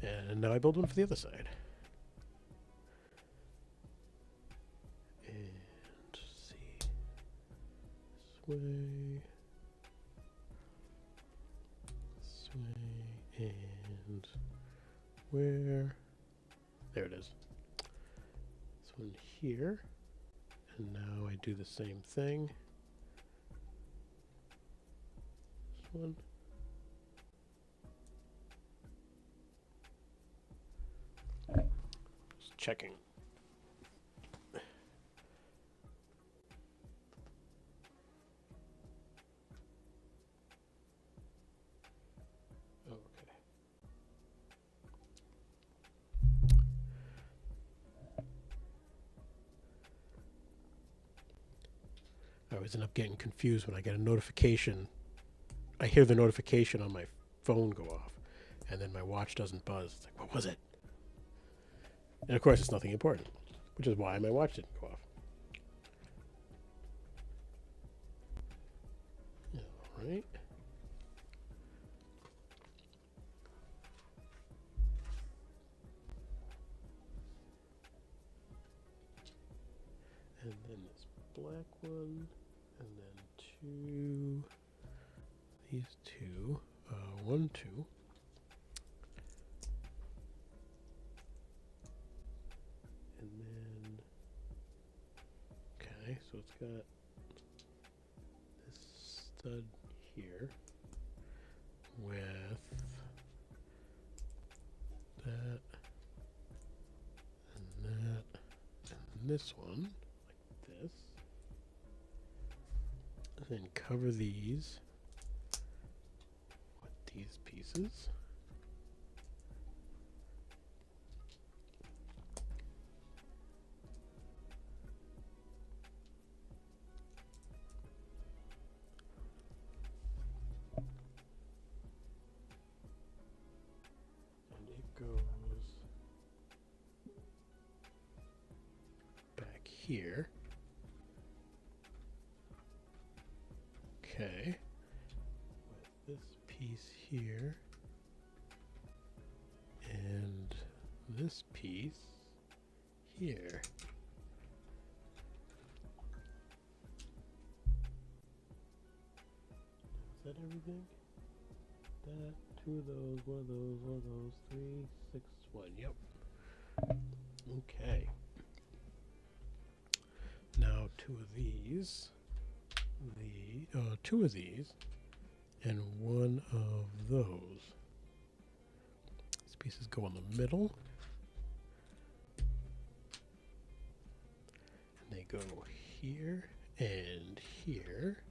And now I build one for the other side. And see. This way. This way. And where? There it is. This one here. And now I do the same thing. This one. Just checking. Okay. I always end up getting confused when I get a notification. I hear the notification on my phone go off, and then my watch doesn't buzz. It's like, what was it? And of course, it's nothing important, which is why my watch didn't go off. All right. And then this black one, and then these two, 1, 2. And then, okay, so it's got this stud here with that, and this one, like this. And then cover these with these pieces. And it goes back here. Okay, with this piece here and this piece here. Is that everything? That, 2 of those, 1 of those, 1 of those, 3, 6, 1. Yep. Okay. Now 2 of these. 2 of these and 1 of those. These pieces go in the middle, and they go here and here.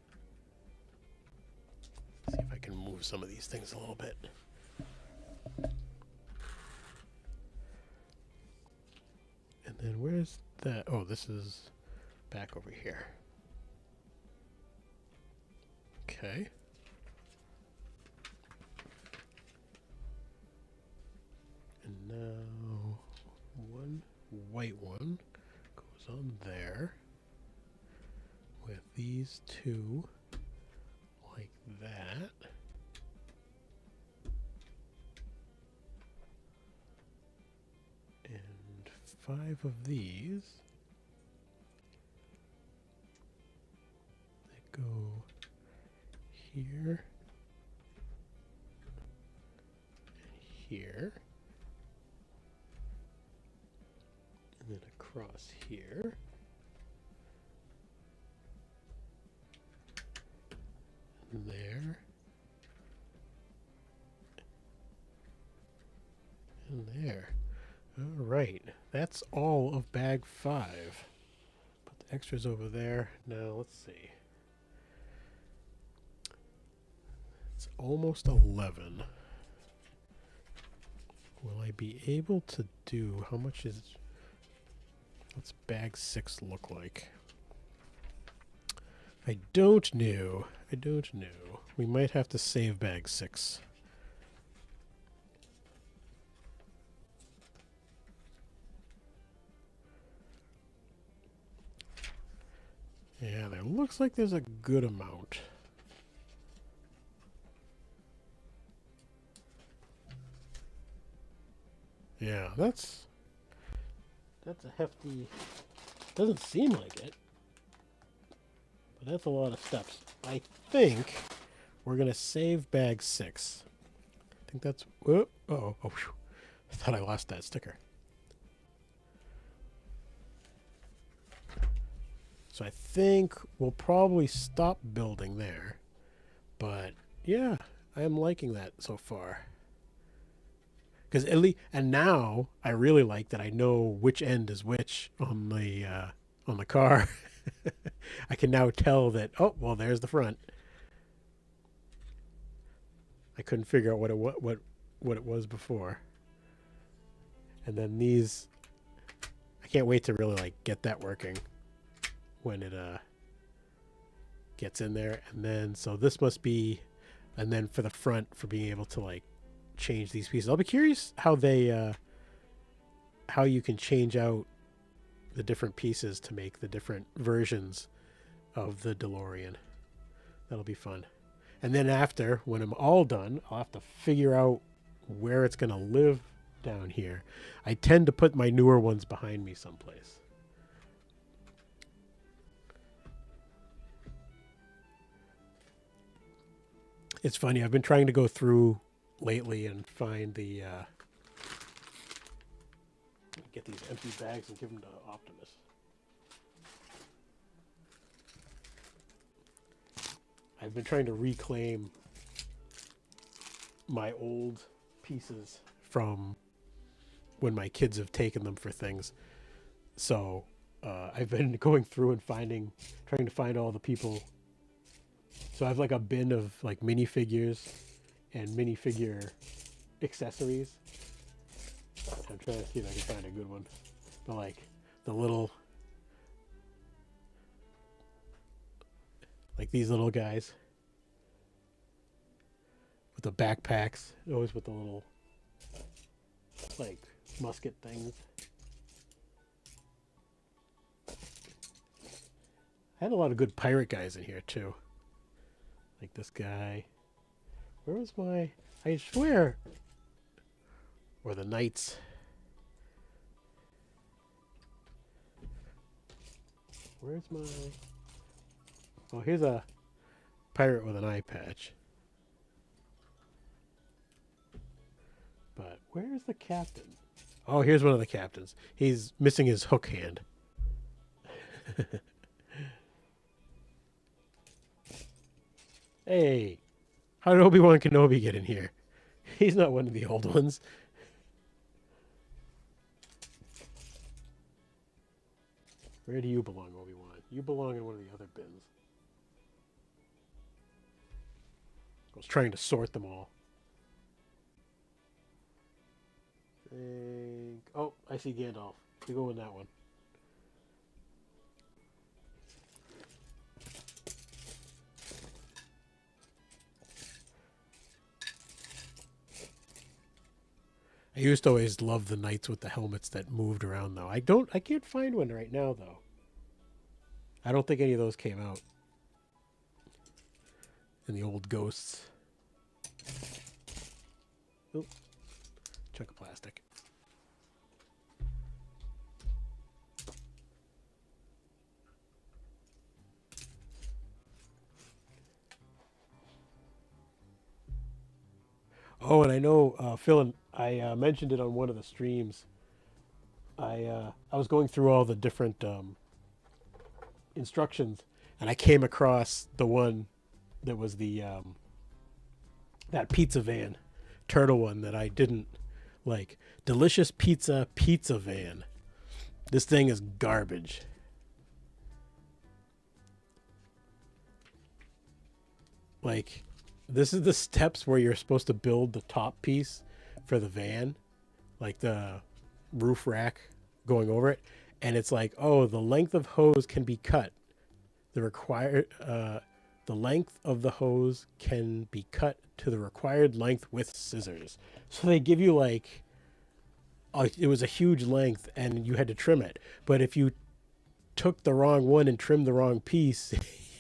Let's see if I can move some of these things a little bit. And then where's that? Oh, this is back over here. Okay. And now one white one goes on there with these 2 like that. And 5 of these that go here and here, and then across here, and there, and there. All right, that's all of bag 5. Put the extras over there. Now let's see. It's almost 11. Will I be able to do... How much is... What's bag 6 look like? I don't know. I don't know. We might have to save bag 6. Yeah, there looks like there's a good amount. Yeah, that's a hefty... Doesn't seem like it. But that's a lot of steps. I think we're going to save bag 6. I think that's... Oh, oh, oh, I thought I lost that sticker. So I think we'll probably stop building there. But yeah, I am liking that so far. Because at least, and now I really like that I know which end is which on the car. I can now tell that, oh, well, there's the front. I couldn't figure out what it was before. And then these, I can't wait to really like get that working when it gets in there. And then so this must be, and then for the front, for being able to like change these pieces. I'll be curious how they how you can change out the different pieces to make the different versions of the DeLorean. That'll be fun. And then after, when I'm all done, I'll have to figure out where it's going to live down here. I tend to put my newer ones behind me someplace. It's funny, I've been trying to go through lately and find the get these empty bags and give them to Optimus. I've been trying to reclaim my old pieces from when my kids have taken them for things. So I've been going through and trying to find all the people. So I have like a bin of like minifigures and minifigure accessories. I'm trying to see if I can find a good one. But like the little, like these little guys with the backpacks, always with the little like musket things. I had a lot of good pirate guys in here too. Like this guy. Where was my... I swear. Or the knights. Where's my... Oh, here's a pirate with an eye patch. But where's the captain? Oh, here's one of the captains. He's missing his hook hand. Hey, how did Obi-Wan Kenobi get in here? He's not one of the old ones. Where do you belong, Obi-Wan? You belong in one of the other bins. I was trying to sort them all. Oh, I see Gandalf. We go in that one. I used to always love the knights with the helmets that moved around, though. I can't find one right now, though. I don't think any of those came out in the old Ghosts. Oop. Chunk of plastic. Oh, and I know, Phil, and I mentioned it on one of the streams. I was going through all the different instructions, and I came across the one that was the that pizza van, turtle one that I didn't like. Delicious pizza van. This thing is garbage. Like, This is the steps where you're supposed to build the top piece for the van, like the roof rack going over it. And it's like, oh, the length of hose can be cut. The required, the length of the hose can be cut to the required length with scissors. So they give you like, it was a huge length and you had to trim it. But if you took the wrong one and trimmed the wrong piece,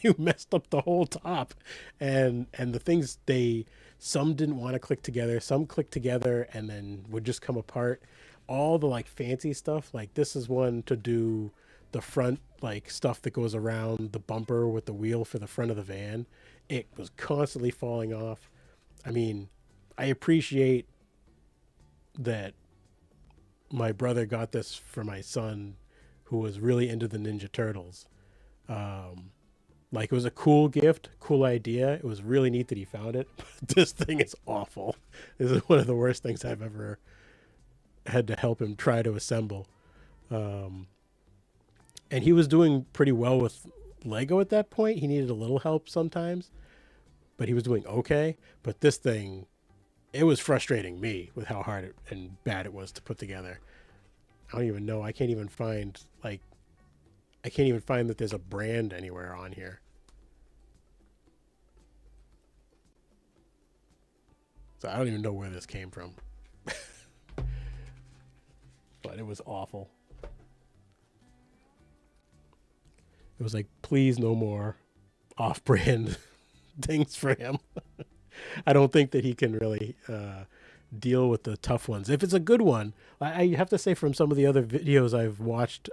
you messed up the whole top. And the things, they, some didn't want to click together, some clicked together and then would just come apart. All the like fancy stuff, like this is one to do the front, like stuff that goes around the bumper with the wheel for the front of the van. It was constantly falling off. I mean, I appreciate that my brother got this for my son who was really into the Ninja Turtles. Like it was a cool gift, cool idea. It was really neat that he found it. But this thing is awful. This is one of the worst things I've ever had to help him try to assemble. Um, and he was doing pretty well with Lego at that point. He needed a little help sometimes, but he was doing okay. But this thing, it was frustrating me with how hard and bad it was to put together. I don't even know. I can't even find that there's a brand anywhere on here. So I don't even know where this came from. But it was awful. It was like, please no more off-brand things for him. I don't think that he can really deal with the tough ones. If it's a good one, I have to say from some of the other videos I've watched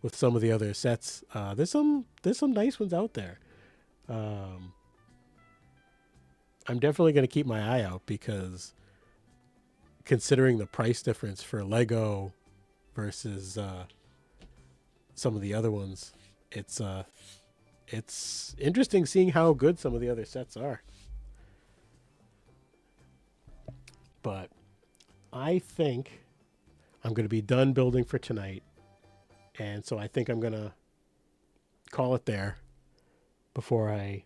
with some of the other sets, there's some nice ones out there. I'm definitely going to keep my eye out because considering the price difference for Lego versus some of the other ones, it's interesting seeing how good some of the other sets are. But I think I'm going to be done building for tonight. And so I think I'm going to call it there before I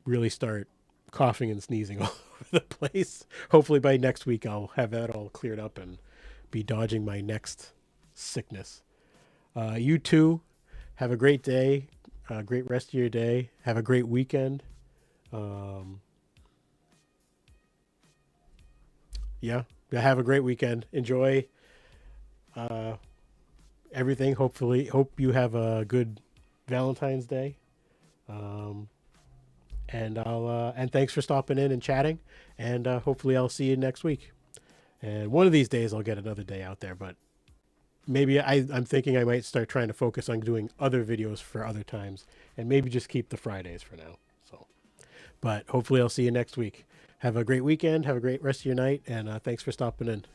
really start coughing and sneezing all over the place. Hopefully by next week I'll have that all cleared up and be dodging my next sickness. You too, have a great day, a great rest of your day. Have a great weekend. Yeah, have a great weekend. Enjoy everything. Hopefully, hope you have a good Valentine's Day. And thanks for stopping in and chatting. And hopefully, I'll see you next week. And one of these days, I'll get another day out there. But maybe I'm thinking I might start trying to focus on doing other videos for other times, and maybe just keep the Fridays for now. So, but hopefully, I'll see you next week. Have a great weekend. Have a great rest of your night. And thanks for stopping in.